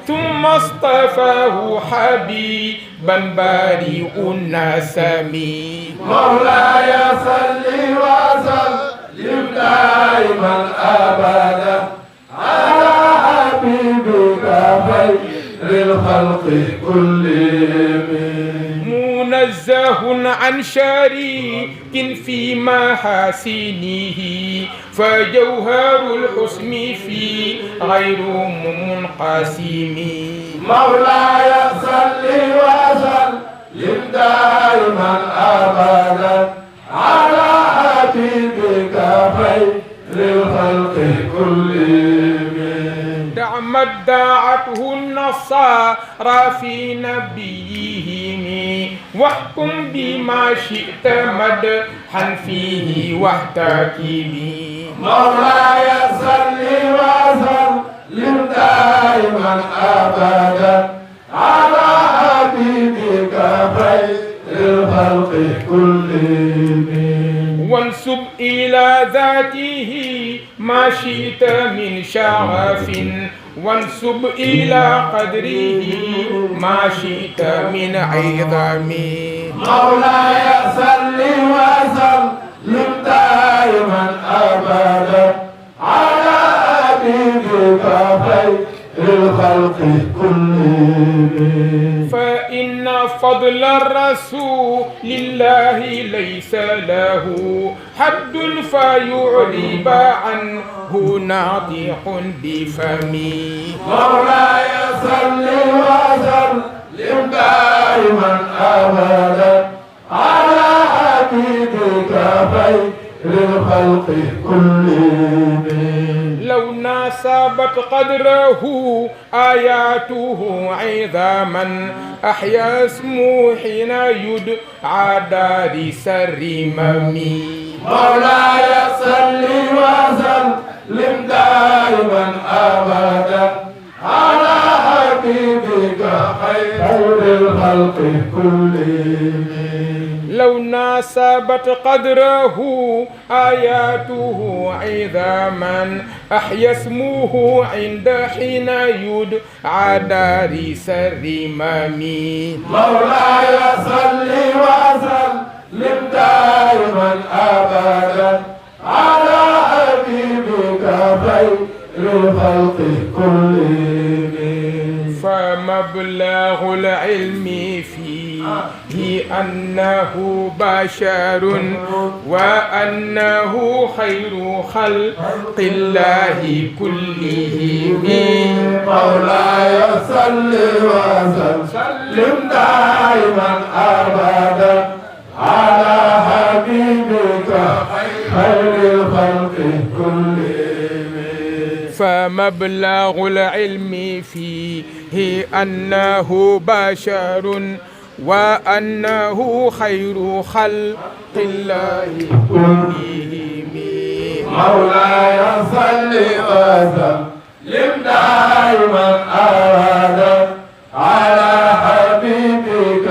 ثم اصطفاه حبيبا بارئ النسم مولاي صل وسلم دائما ابدا على حبيبك خير الخلق كلهم منزه عن شريك في محاسنه فجوهر الحسن في غير منقسم مولاي صل وسلم دائما ابدا على حبيبك خير الخلق كلهم دع ما ادعته النصارى في نبيهم واحكم بما شئت مدحا فيه واحتكمي مولاي صل وسلم دائما ابدا على حبيبك خير الخلق كلهم وانسب إلى ذاته ما شئت من شرف وانسب إلى قدره ما شئت من عظم مولاي صل وسلم دائما ابدا على حبيبك خير الخلق كلهم فإن فضل الرسول لله ليس له حد فيعرب عنه ناطق بفمي مولاي صل وسلم دائما ابدا على حبيبك خير الخلق كلهم لو ناسبت قدره آياته عظاما أحيا اسمه حين يدعى دارس الرمم مولاي صل وسلم دائما ابدا على حبيبك خير الخلق كلهم لو ناسبت قدره آياته عظاما أحيا اسمه عند حين يدعى دارس الرمم مولاي صل وسلم دائما ابدا على حبيبك خير الخلق كلهم فمبلغ العلم فيه أنه بشر وأنه خير خلق الله كلهم مولاي صل وسلم دائما ابدا على حبيبك خير الخلق كلهم فمبلغ العلم فيه أنه بشر وأنه خير خلق الله كلهم مولاي صل وسلم دائما ابدا على حبيبك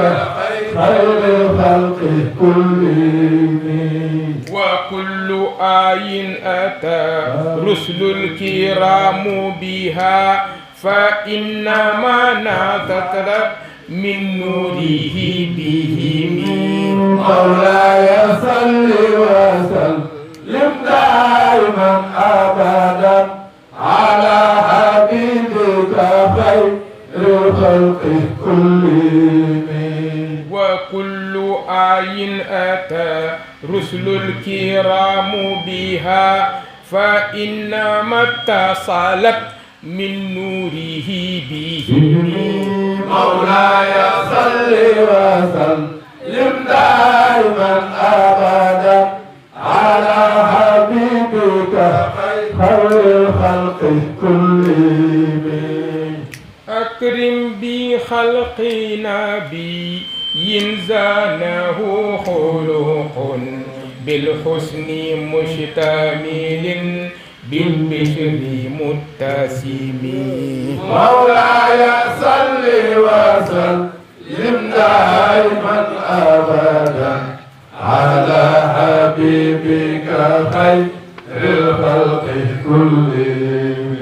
خير الخلق كلهم وكل آي أتى رسل الكرام بها فإنما ناتت من نوره بهم مولاي صل وسلم دائما أبدا على حبيبك خير الخلق كلهم وكل آي أتى رسل الكرام بها فإنما اتصلت من نوره بهم مولاي صل وسلم دائما أبدا على حبيبك خير الخلق كلهم أكرم بخلق نبي زانه خلق بالحسن مشتمل بالبشر متسم مولاي صل وسلم دائما أبدا على حبيبك خير الخلق كلهم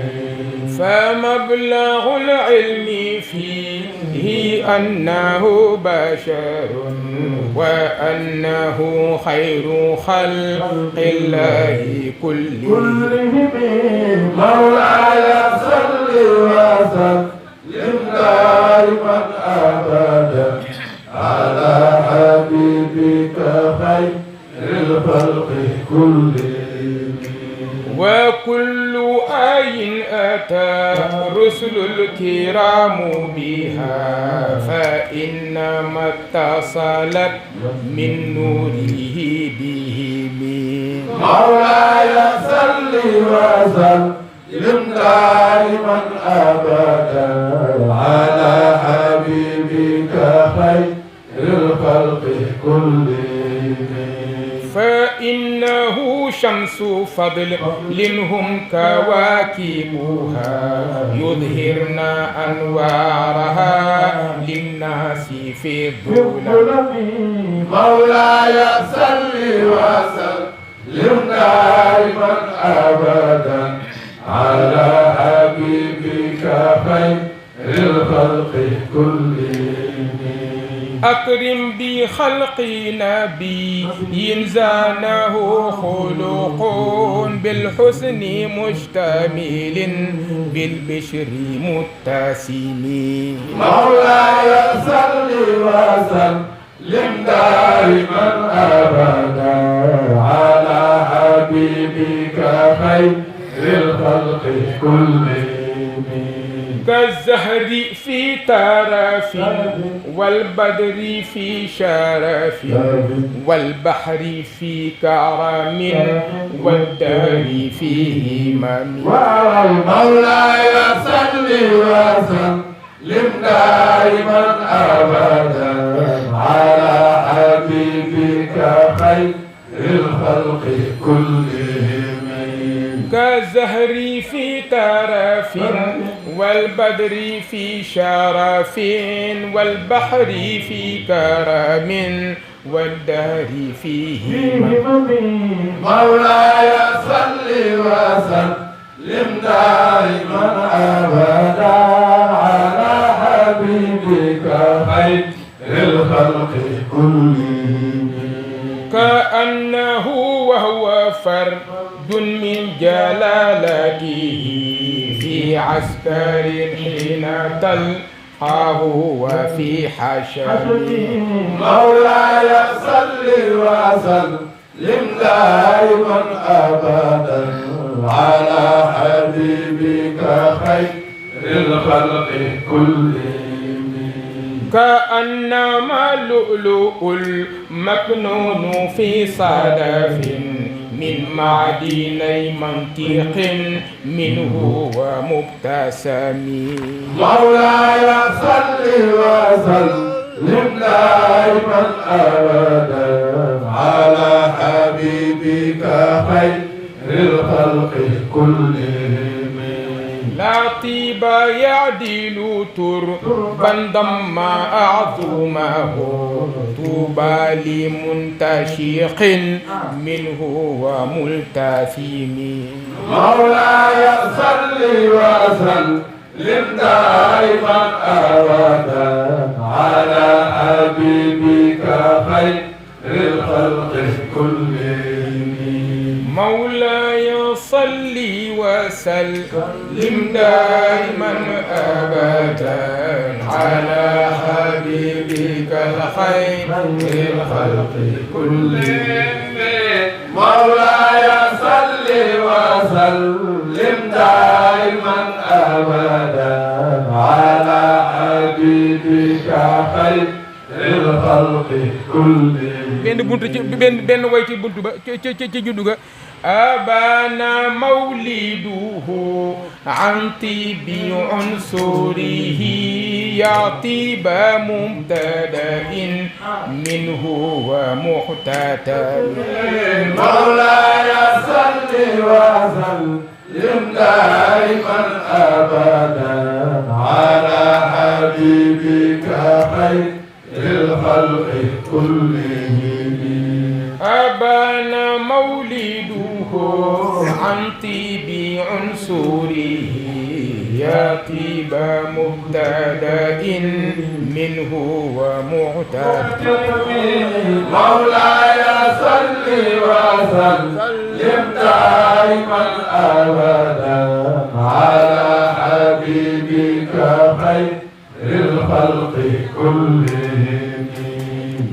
فمبلغ العلم فيه أنه بشر وأنه خير خلق الله كلهم مولاي صل وسلم دائما أبدا على حبيبك خير الخلق كلهم وكل آي أتى رسل الكرام بها فإنما اتصلت من نوره بهم مولاي صل وسلم دائما أبدا على حبيبك خير الخلق كلهم فإنه شمس فضل هم كواكبها يظهرن أنوارها للناس في الظلم مولاي صل وسلم دائما أبدا على حبيبك خير الخلق كلهم أكرم بخلق نبي زانه خلق بالحسن مشتمل بالبشر متسم مولاي صل وسلم دائما أبدا على حبيبك خير الخلق كلهم كالزهر في ترف والبدر في شرف والبحر في كرم والدار في همم مولاي صل وسلم دائما أبدا على حبيبك خير الخلق كلهم كالزهر في ترف والبدر في شرف والبحر في كرم والدار فيه مولاي صل وسلم دائما أبدا على حبيبك خير الخلق كلهم كأنه وهو فرد من جلالته في عسكر حين تلقاه وفي حشر مولاي صل وسلم دائما أبدا على حبيبك خير الخلق كلهم كأنما اللؤلؤ المكنون في صدف من معدني منطق منه ومبتسم مولاي صل وسلم دائما أبدا على حبيبك خير الخلق كلهم لا طيب يعدل تربا ضم أعظمه طوبى لمنتشق منه وملتثم مولاي صل وسلم دائما أبدا على حبيبك خير الخلق كلهم مولاي صل وسلم دائما أبدا على حبيبك الخير الخلق كلهم مولاي صل وسلم دائما أبدا على حبيبك خير الخلق كلهم benn buntu ci benn way ci buntu ba ci juddu ga abana mawliduhu an tibi unsurihi ya tiba mumtada'in minhu wa muhtatan مولاي صل وسلم دائما أبدا على حبيبك خير الخلق كلهم أبان مولده عن طيب عنصره يا طيب مبتدأ منه ومعتاد مولاي صل وسلم دائما أبدا على حبيبك خير الخلق كلهم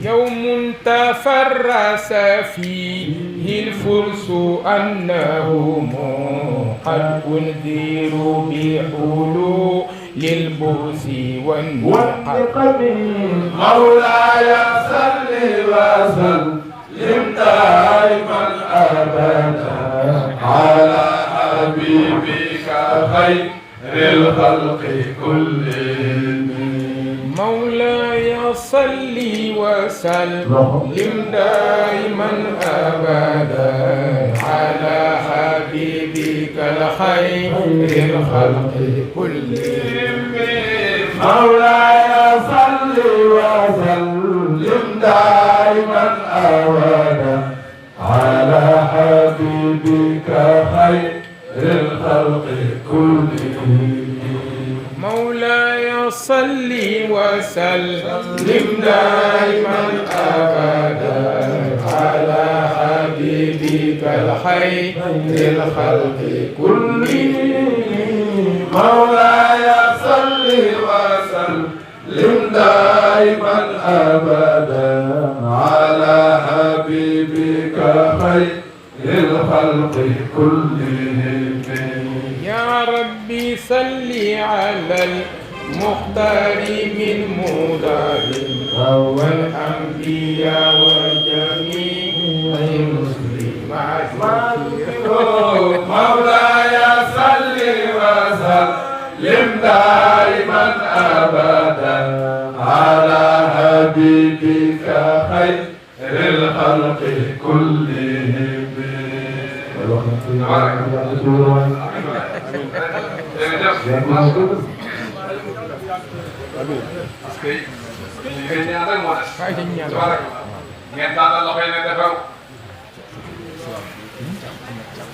يوم تفرس فيه الفرس أنهم قد أنذروا بحلول للبؤس والنقم مولاي صل وسلم دائما أبدا على حبيبك خير الخلق كلهم مولاي صل وسلم دائما أبدا على حبيبك الخير الخلق كلهم مولاي صل وسلم دائما أبدا على حبيبك خير الخلق كلهم مولاي صل وسلم دائما أبدا على حبيبك الخير الخلق كلهم مولاي صل وسلم دائما أبدا على حبيبك خير الخلق كلهم يا ربي صل على المختار من مدار والأنبياء وجميع المسلمات مولاي صل وسلم دائما أبدا على حبيبك خير الخلق كلهم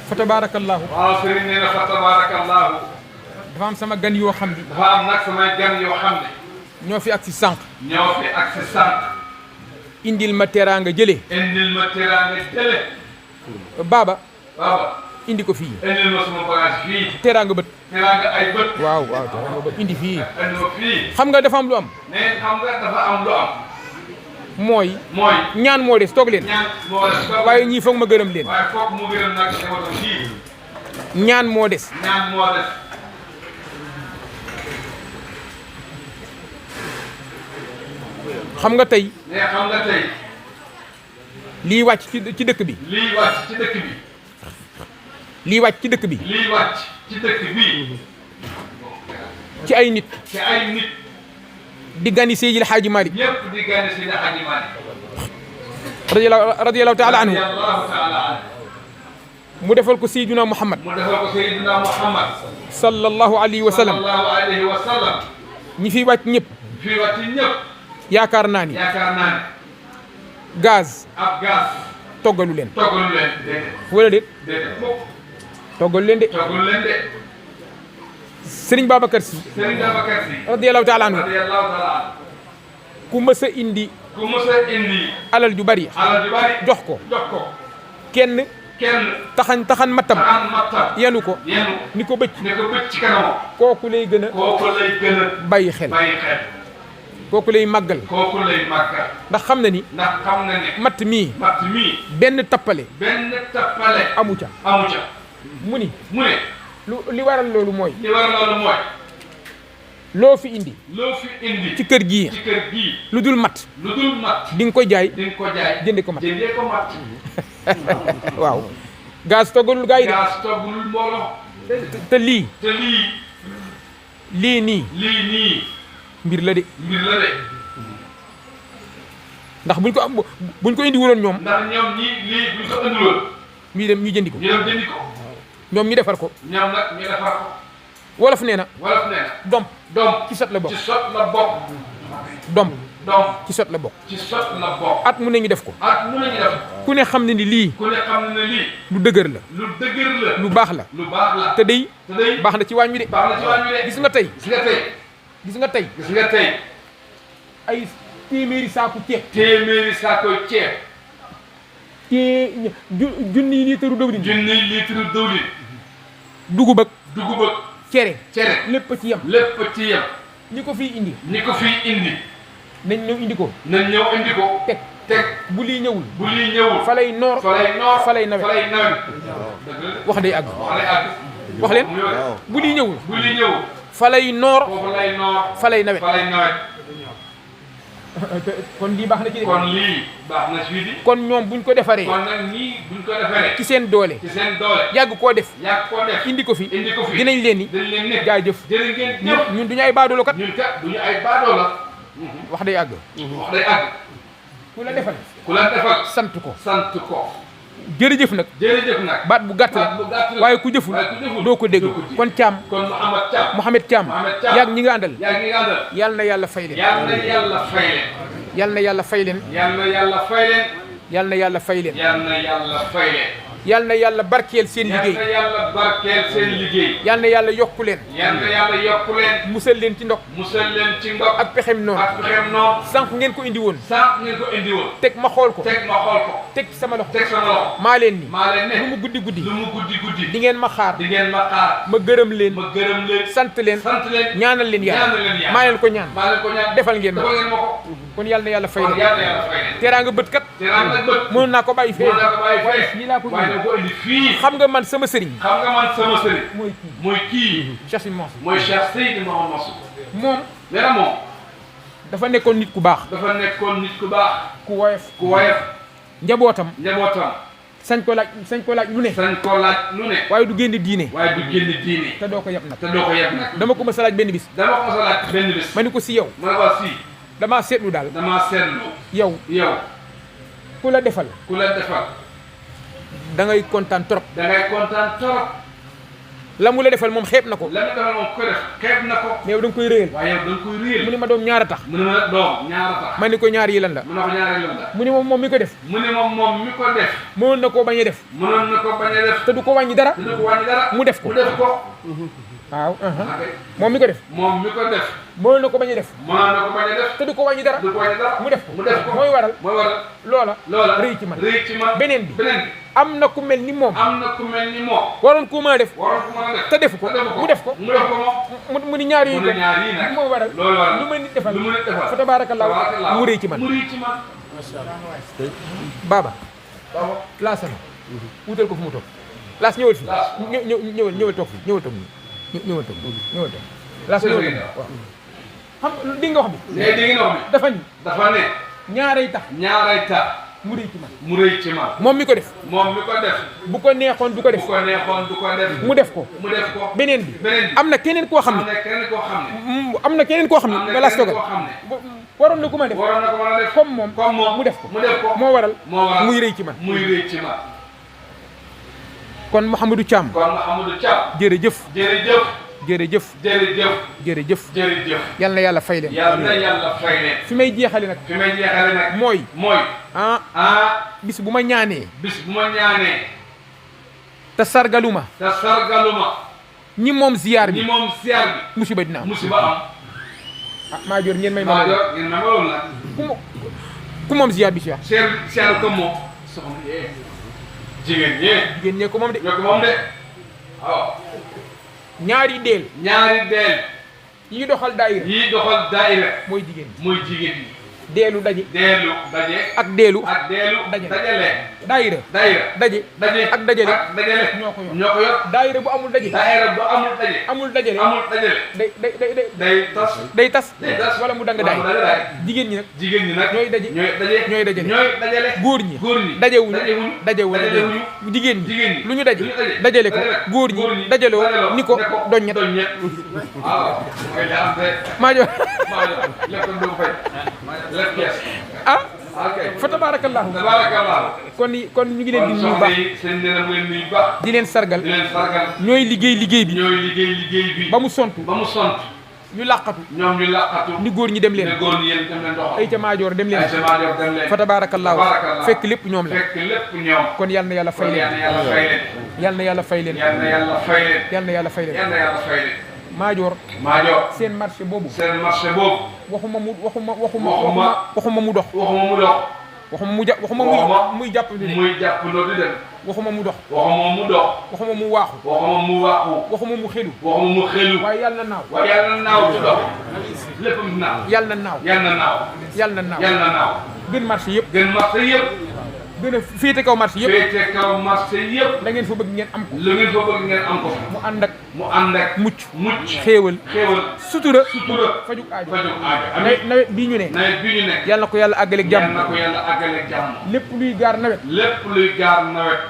fa tabarakallahu waaw sëriñ nee na fa tabarakallahu dafa am sama gan yoo xam ne dafa am nag samay gan yoo xam ne ñoo fi ak si sànq ñoo fi ak si sànq indil ma teraanga jële indil ma teraanga jële baaba baaba indi ko fii indil ma suma bagage fii teraanga bët teraanga ay bët waaw teraanga bët indi fii indi ma fii xam nga dafa am lu am ne xam nga dafa am lu am mooy ñaan moo des toog leen ñaan moo des waaye ñii foog ma gërëm leen waaye foog mu gërëm nag njabootam fii ñaan moo des ñaan moo des xam nga tey ne xam nga tey lii wàcc ci dëkk bi lii wàcc ci dëkk bi lii wàcc ci dëkk bi lii wàcc ci dëkk bi ci ay nit ci ay nit di gani Seydil Hadji Malick ñëpp di gane Seydi Hadji Malick radiyallahu taala anhu radiyallahu taala anhu mu defal ko Seydina Muhammad mu defal ko Seydina Muhammad sallallahu alayhi wa sallam sallallahu alayhi wa sallam ñi fi wàcc ñëpp fii wàcc ñëpp yaakaar naa ni yaakaar naa ne gaz ab gaz toggalu leen toggalu leen déedéet wala déet déedéet mukk toggalu leen de toggalu leen de Serigne Babacar Sy Serigne Babacar Sy radiyallahu taala anhu radiyallahu taala ku mës a indi ku mos a indi alal ju bari alal ju bari jox ko kenn taxan mattam taxan mattam yenu ko yenu ni ko bëcc ne ko bëcc ci kanamam kooku lay gën a bàyyi xel kooku lay màggal ndax xam na ni matt mii benn tappale amu ca mu ni li waral loolu mooy loo fi indi ci kër gii lu dul mat di nga ko jaay jënde ko mat waaw gaz toggalul gaa yi de te lii nii mbir la de ndax buñ ko indi wuloon ñoom ñu dem ñu jëndi ko ñoom ñu defar ko wolof nee na domp ci sot la bokk domp ci sot la bokk at mu ne ñu def ko ku ne xam ne ni lii lu dëgër la lu baax la te day baax na ci waañ wi de gis nga tey ay téeméeri saaku ceeb junniy liitaru dawlin dugub ak cere lépp ci yem ñi ko fiy indi nañ ñëw indi ko teg bu lii ñëwul fa lay noor fa lay nawet wax day àgg wax leen bu lii ñëwul fa lay noor fa lay nawet kon lii baax na ci de kon ñoom buñ ko defaree ci seen doole yàgg koo def indi ko fi dinañ leen ni jaajëf ñun duñu ay baadoolo kat wax day àgg ku la defal sant ko jërëjëf nag baat bu gàtt la waaye ku jëful doo ko dégg kon Thiam Mouhamed Thiam yaag ñi nga àndal yal na yàlla fay leen yal na yàlla fay leen yal na yàlla fay leen yal na yàlla barkeel seen liggéey yal na yàlla yokku leen musal leen ci ndox ak pexem noonu sànq ngeen ko indi woon teg ma xool ko teg sama loxo maa leen ni lu mu guddi guddi di ngeen ma xaar ma gërëm leen sant leen ñaanal leen yàlla maa leen ko ñaan defal ngeen ma kon yal na yàlla fay leen teraanga bët kat mënoon naa ko bàyyi fee waaye nii laa ko xam nga man sama sëriñ mooy kii Cheikh Seydi Mansour moom dafa nekkoon nit ku baax ku woyof njabootam sañ ko laaj lu ne waaye du génn diine te doo ko yab nag dama ko mës a laaj benn bis ma ni ko si yow damaa seetlu daal yow ku la defal da ngay kontaan trop la mu la defal moom xeeb na ko mais yow da nga koy réyal mu ni ma doom ñaara tax ma ni ko ñaar yi lan la mu ni moom mi ko def mënoon na koo bañ a def te du ko wàññi dara mu def ko waaw moom mi ko def mënoon na ko bañ a def te du ko wàññi dara mu def ko mooy waral loola rëy ci man beneen bi am na ku mel ni moom waroon ko mën a def te defu ko mu def ko mu ni ñaar yooyu moo waral lu ma nit defal fa tabaarakallaa mu rëy ci man Baba laas sama wutal ko fu mu toog laas ñëwal fi ñëwal toog fi ñëwal toog laas ñëwal waaw xam di nga wax bi dafa ne ñaaray tax mu rëy ci man moom mi ko def bu ko neexoon du ko def mu def ko beneen bi am na keneen koo xam ne balaas togal waroon na ku ma def comme moom mu def ko moo waral muy rëy ci man kon Mouhamadou Thiam. kon Mouhamadou Thiam. jërëjëf. jërëjëf. jërëjëf. jërëjëf. jërëjëf. jërëjëf. yal na yàlla fay leen. yal na yàlla fay leen. fi may jeexale nag. fi may jeexale nag. mooy. bis bu ma ñaanee. bis bu ma ñaanee. te sargaluma. te sargaluma. ñi moom ziyaar bi. ñi moom ziyaar bi. musiba dina am. musiba am. Maajoor ngeen may. Maajoor ngeen may ma loolu nag. ku moom ziyaar bi Cheikh. Cheikh ko moom. soxna yee. jigéen ñee ko moom de. ñoo ko moom de waaw. ñaari deel. yi doxal daayira. mooy jigéen ñi. deelu daje. ak deelu. dajale. daayira. daje. ak dajale. ñoo ko yor. daayira bu amul daje. amul dajale. day tas. wala mu dang daayira. jigéen ñi nag. ñooy dajale. góor ñi. dajewuñu. jigéen ñi. lu ñu dajale ko. góor ñi dajaloo ni ko doññet. Maajoor. Fa tabarakallahu. kon ñu ngi leen di nuyu baax. di leen sargal. ñooy liggéey bi. ba mu sont. ñu làqatu. ni góor ñi dem leen. ay ca Maajoor dem leen. fa tabarakallahu. fekk lépp ñoom la. kon yal na yàlla fay leen. yal na yàlla fay leen. Maajoor. seen marché boobu. waxuma mu dox. waxuma muy jàpp di dem. waxuma mu dox. waxuma mu waaxu. waxuma mu xelu. waaye yàlla na naaw. ci dox. léppam naaw. yàlla na naaw. gën marché yëpp. gën a féete kaw marché yëpp. la ngeen fa bëgg ngeen am ko. mu ànd ak mucc xéewal sutura fajuk aajo nawet bii ñu ne yàlla na ko yàlla àggaleeg jàmm lépp luy gaar nawet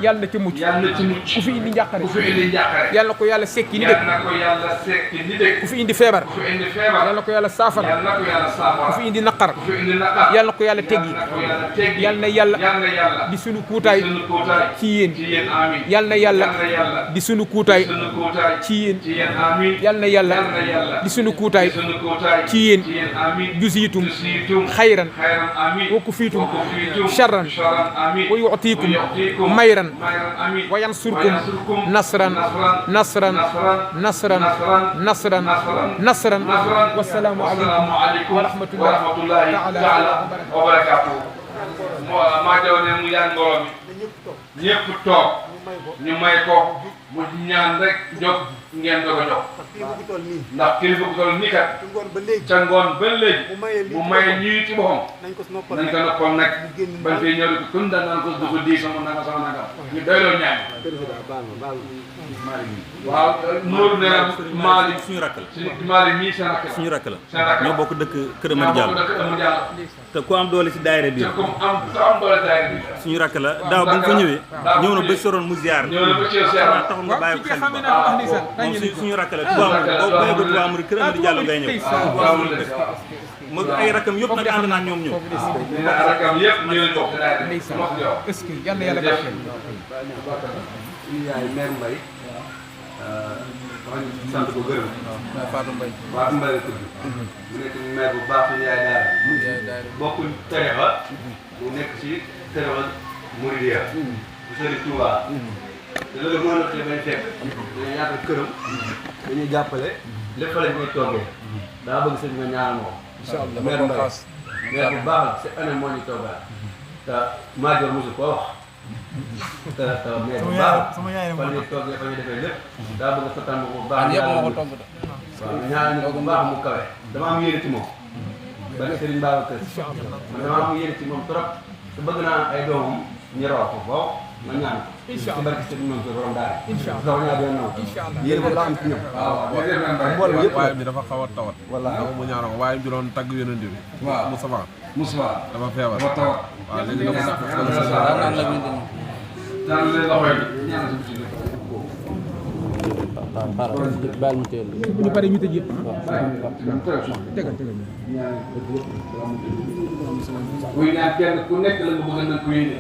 yàlla na ca mucc ku fi indi njàqare yàlla na ko yàlla sekki ni dëkk ku fi indi feebar yàlla na ko yàlla saafara ku fi indi naqar yàlla na ko yàlla teggi yàlla na yàlla di sunu kuutaay ci yéen yàlla na yàlla di sunu kuutaay ci yéen yal na yàlla di sunu kuutaay ci yéen jusiitum xayran wa kufiitum charran wa yu'tiikum mayran wa yansurkum nasran wassalaamu aleykum wa rahmatullahi taala wa barakaatuh. maa jaw ne mu yaan mbooloo mi ñëpp toog ñu may ko mu ñaan rek jóg ngeen doog a jóg ndax kilifa bu toll nii kat ca ngoon ba léegi bu maye ñuy ci boppam nañ ko noppal nag bañ fay ñëw di kun daan naan ko du ko di sama nangam ñu doyloo ñaan waaw Nourou nee na Malick suñu rakk la Malick mii seen rakk la suñu rakk la ñoo bokk dëkk Kër Amady Diallo te ku am doole ci daayira bi suñu rakk la daaw ba nga fa ñëwee ñëw na ba soroon mu ziar taxul nga bàyyi ko xel moom suñu rakk la boo ko Touba Mouride Kër Amady Diallo ngay ñëw moom ay rakkam yëpp nag ànd naa ñoom ñëw rakkam yëpp ñëw est-ce que yàlla yàlla barkeel yaay maire Mbaye sant ko gërëm Fatou Mbaye la tudd mu nekk maire bu baax suñu yaay daara bokkul tarixa mu nekk ci tarixa Mouridiya bu Sëriñ Touba te loolu moo nekk li may fekk dañuy yaatal këram dañuy jàppale lépp lañ koy toggee daa bëgg sëñ ma ñaanal moom inshallah maire Mbaye maire bu baax la c'est année moo ñu toggal te Maajoor mosu ko wax te mais bu baax fa ñuy toggee fa ñuy defee lépp daa bëgg a sottal ma ko bu baax waaw ñaanal ñu ko bu baax mu kawe dama am yéene ci moom ba Serigne Babacar man dama am yéene ci moom trop te bëgg naa ay doomam ñu raw ko foofu ma ñaan ci barke Serigne Mansour borom daal dafa ñaa doon naw yéene ko daa am ci ñoom mbooloo yëpp waaye bi dafa xaw a tawat dama mu ñaanal ko waaye bi doon tagg yonent bi Moustapha dafa feebar waaw léegi baal mu teel bu ñu paree ñu tëj yëpp tegal muy ñaan kenn ku nekk la nga bëgg na ko yéene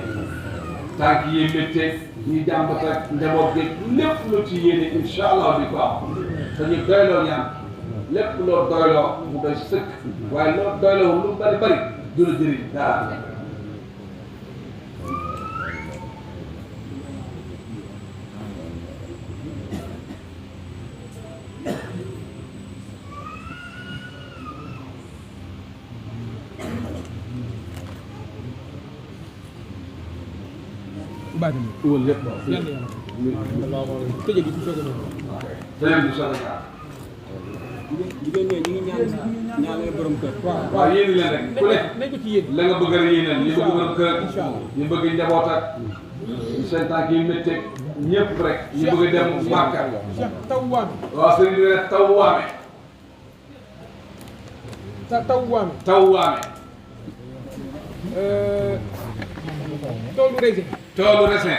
tànk yi méttee ñu jàmbat ak njaboot gi lépp lu ci yéene incha allah di ko am te ñu doyloo ñaan lépp loo doyloo mu doy sëkk waaye loo doyloo lu bari bari du la jëriñ dara. baati mi wala lépp yàlla tëjee bi ci soog a ñëw. beneen bi soog a ñaar. jigéen ñi ngi ñaan leen borom kër. waaw yéen leen rek ku ne nañ ko ci yéen. la nga bëgg a yéenal ñi bëgg borom kër ñi bëgg njaboot ak ñu seen tànk yi métteeg ñëpp rek ñi bëgg dem Màkka. taw waame. waaw sëriñ bi rek taw waame. taw waame. taw waame. toolu raisin. toolu raisin.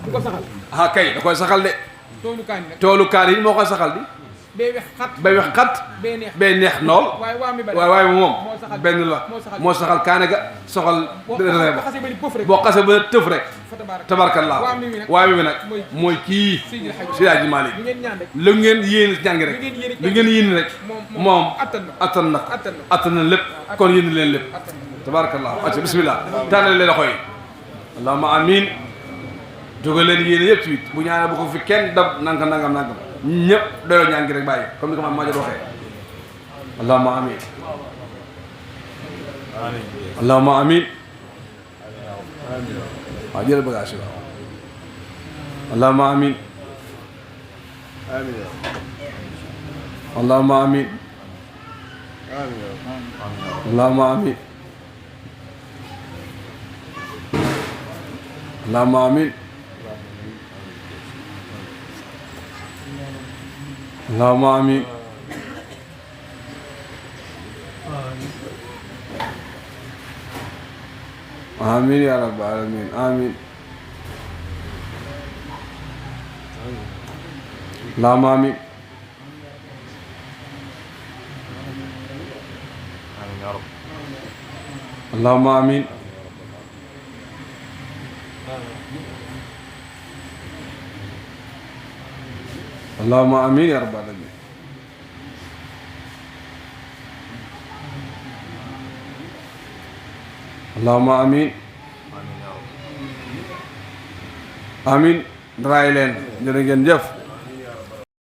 du ko saxal. ah kay da koy saxal de. toolu kaan nag. toolu kaan yi moo koy saxal di. bee wex xat. bay wax xat. bee neex nool. waaye waame ba waaye moom benn la moo saxal kaane ga soxal raisin ba boo xasee ba tëf rek. tabarkallaa waame bi nag mooy kii Seydi Hadji Malick lu ngeen yéen jàngi rek lu ngeen yéen rek moom attan na lépp kon yéen leen lépp tabarkallaa acca bismillah tànnal leen loxo yi allahumma amin jóge leen yéen yëpp ci bu ñaanee bu ko fi kenn dab nangam ñëpp doyoo ñaan gi rek bàyyi comme ni ko ma jot waxee allahumma amin allahumma amin waaw jël bagage yi allahumma amin allahumma amin allahumma amin allahumma amin allahumma amin amin ya rabbal alamin amin allahumma amin allahumma amin allahumma amin ya rabbal alamin allahumma amin amin raay leen jërë ngeen jëf